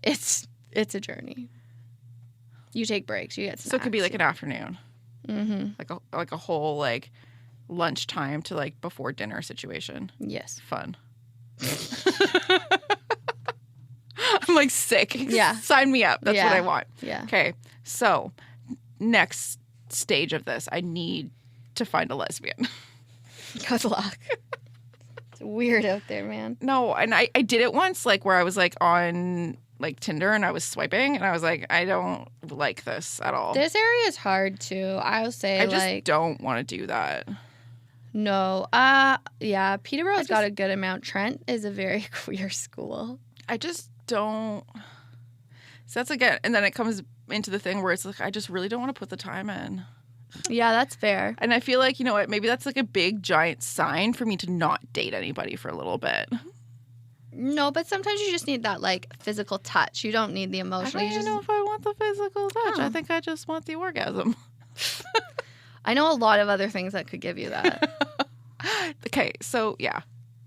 It's a journey. You take breaks, you get snacks. So it could be like an afternoon. Mm-hmm. Like a whole like lunchtime to like before dinner situation. Yes. Fun. I'm like sick. Yeah. Sign me up. That's what I want. Yeah. Okay. So next stage of this, I need to find a lesbian. Good luck. It's weird out there, man. No, and I did it once, like where I was like on like Tinder and I was swiping and I was like, I don't like this at all. This area is hard too. I'll say I just don't want to do that. No. Yeah, Peterborough's got a good amount. Trent is a very queer school. I just don't. So that's again, and then it comes into the thing where it's like, I just really don't want to put the time in. Yeah, that's fair. And I feel like, you know what, maybe that's like a big giant sign for me to not date anybody for a little bit. No, but sometimes you just need that like physical touch. You don't need the emotional. I don't even know if I want the physical touch. I think I just want the orgasm. I know a lot of other things that could give you that. Okay, so yeah,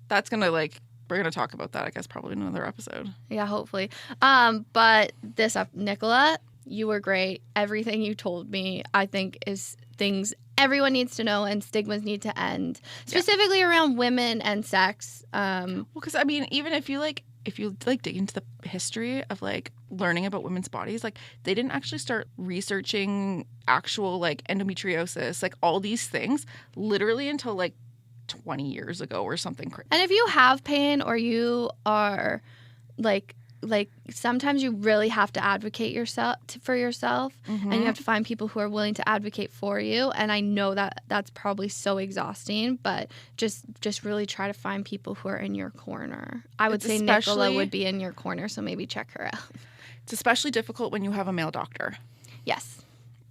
that's gonna like we're gonna talk about that, I guess, probably in another episode. Yeah, hopefully. But this up, Nicola, you were great. Everything you told me, I think, is things everyone needs to know, and stigmas need to end, specifically around women and sex. Well, because I mean, even if you dig into the history of like learning about women's bodies, like they didn't actually start researching actual like endometriosis, like all these things, literally until like 20 years ago or something crazy. And if you have pain or you are like sometimes you really have to advocate for yourself, and you have to find people who are willing to advocate for you. And I know that that's probably so exhausting, but just really try to find people who are in your corner. I would say Nicola would be in your corner, so maybe check her out. It's especially difficult when you have a male doctor. Yes.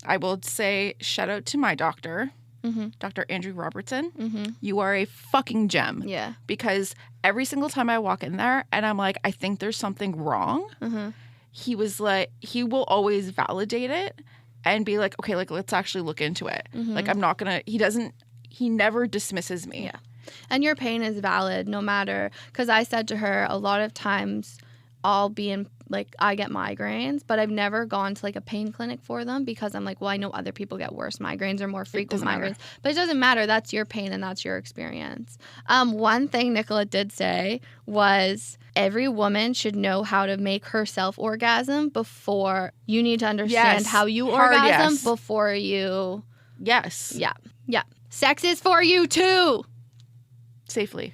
I will say shout out to my doctor. Dr. Andrew Robertson, you are a fucking gem. Yeah. Because every single time I walk in there and I'm like, I think there's something wrong, he was like, he will always validate it and be like, okay, like let's actually look into it. Like I'm not gonna, he never dismisses me. Yeah. And your pain is valid no matter, because I said to her a lot of times I'll be in, like, I get migraines, but I've never gone to like a pain clinic for them because I'm like, well, I know other people get worse migraines or more frequent migraines. But it doesn't matter. That's your pain and that's your experience. One thing Nicola did say was every woman should know how to make herself orgasm before you need to understand how you orgasm before you. Yes. Yeah. Yeah. Sex is for you too. Safely.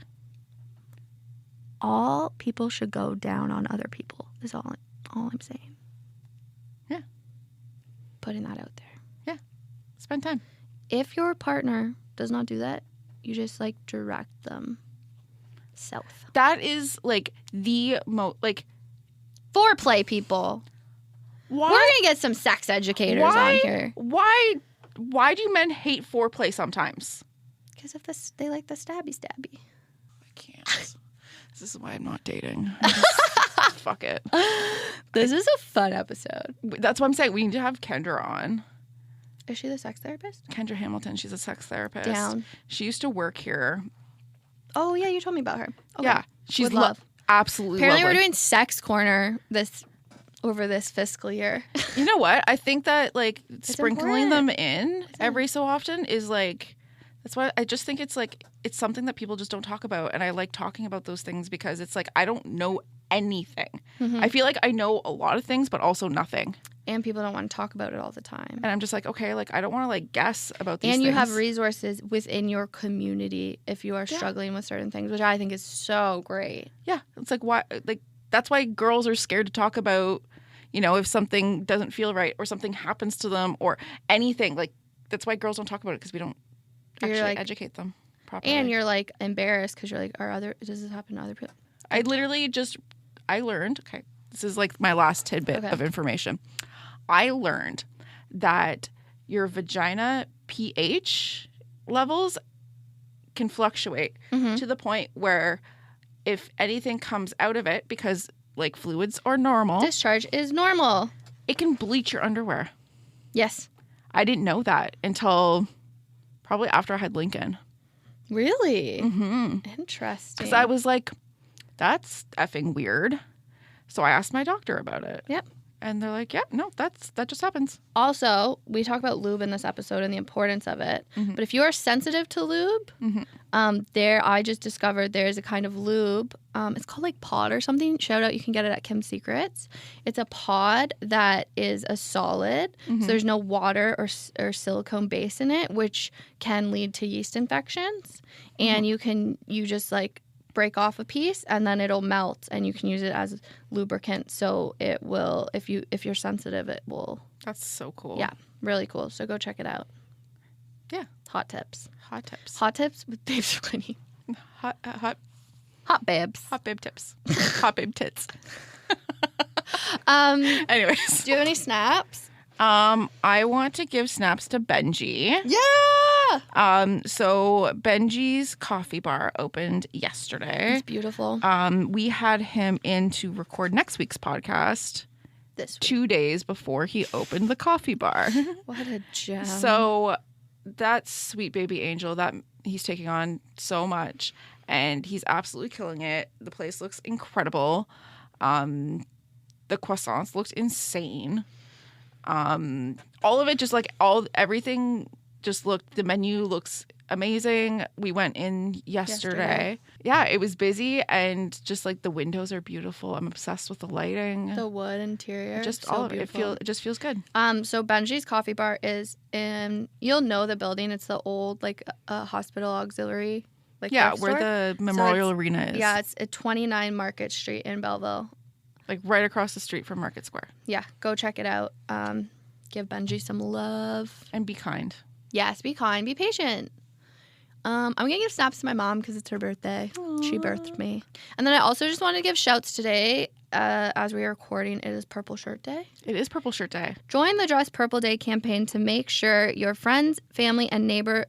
All people should go down on other people is all I'm saying. Yeah. Putting that out there. Yeah. Spend time. If your partner does not do that, you just like direct them south. That is like the foreplay people. Why? We're going to get some sex educators on here. Why do men hate foreplay sometimes? Because they like the stabby. I can't. This is why I'm not dating. Fuck it. This is a fun episode. That's what I'm saying. We need to have Kendra on. Is she the sex therapist? Kendra Hamilton. She's a sex therapist. Down. She used to work here. Oh, yeah. You told me about her. Okay. Yeah. She's love. Absolutely Apparently lovely. we're doing Sex Corner over this fiscal year. You know what? I think that like sprinkling important. them in every so often is like, that's why I just think it's like, it's something that people just don't talk about. And I like talking about those things because it's like, I don't know anything. I feel like I know a lot of things, but also nothing. And people don't want to talk about it all the time. And I'm just like, okay, like I don't want to like guess about these things. And you have things. resources within your community if you are struggling with certain things, which I think is so great. Yeah. It's like, why, like, that's why girls are scared to talk about, you know, if something doesn't feel right or something happens to them or anything. Like, that's why girls don't talk about it because we don't actually educate them properly. And you're like embarrassed because you're like, does this happen to other people? I learned, okay, this is like my last tidbit of information. I learned that your vagina pH levels can fluctuate to the point where if anything comes out of it, because like fluids are normal. Discharge is normal. It can bleach your underwear. Yes. I didn't know that until probably after I had Lincoln. Really? Interesting. Because I was like, that's effing weird. So I asked my doctor about it. Yep. And they're like, yeah, no, that just happens. Also, we talk about lube in this episode and the importance of it. But if you are sensitive to lube, I just discovered there's a kind of lube. It's called like pod or something. Shout out, you can get it at Kim's Secrets. It's a pod that is a solid. So there's no water or silicone base in it, which can lead to yeast infections. And you just like break off a piece and then it'll melt and you can use it as lubricant. So it will, if you're sensitive, it will. That's so cool. Yeah, really cool. So go check it out. Yeah. Hot tips. Hot tips. Hot tips with Babes for Quinte. Hot babes. Hot babe tips. Hot babe tits. Anyways. Do you have any snaps? I want to give snaps to Benji. Yeah. So Benji's coffee bar opened yesterday. It's beautiful. We had him in to record next week's podcast this week. 2 days before he opened the coffee bar. What a gem. So that sweet baby angel, that he's taking on so much and he's absolutely killing it. The place looks incredible. The croissants looked insane. All of it just like everything just looked, the menu looks amazing. We went in yesterday. Yeah, it was busy, and just like the windows are beautiful. I'm obsessed with the lighting. The wood interior. Just so all of beautiful. it just feels good. So Benji's Coffee Bar is in, you'll know the building. It's the old like hospital auxiliary. Like yeah, thrift where store. the Memorial Arena is. Yeah, it's at 29 Market Street in Belleville. Like right across the street from Market Square. Yeah, go check it out. Give Benji some love. And be kind. Yes, be kind, be patient. I'm going to give snaps to my mom because it's her birthday. Aww. She birthed me. And then I also just want to give shouts today. As we are recording, it is Purple Shirt Day. It is Purple Shirt Day. Join the Dress Purple Day campaign to make sure your friends, family, neighbors,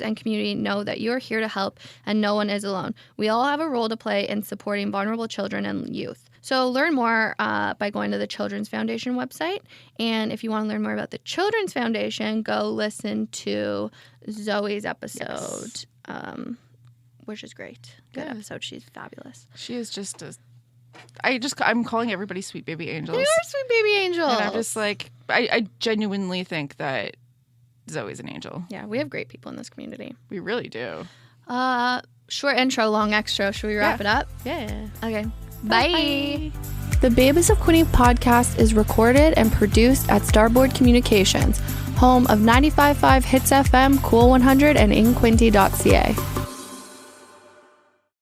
and community know that you're here to help and no one is alone. We all have a role to play in supporting vulnerable children and youth. So learn more by going to the Children's Foundation website. And if you want to learn more about the Children's Foundation, go listen to Zoe's episode, which is great. Good episode. She's fabulous. She is just I'm calling everybody sweet baby angels. They are sweet baby angels. And I'm just like, I genuinely think that Zoe's an angel. Yeah, we have great people in this community. We really do. Short intro, long extra. Should we wrap it up? Yeah. Okay. Bye. The Babies of Quinte podcast is recorded and produced at Starboard Communications, home of 95.5 Hits FM, Cool 100, and inquinte.ca.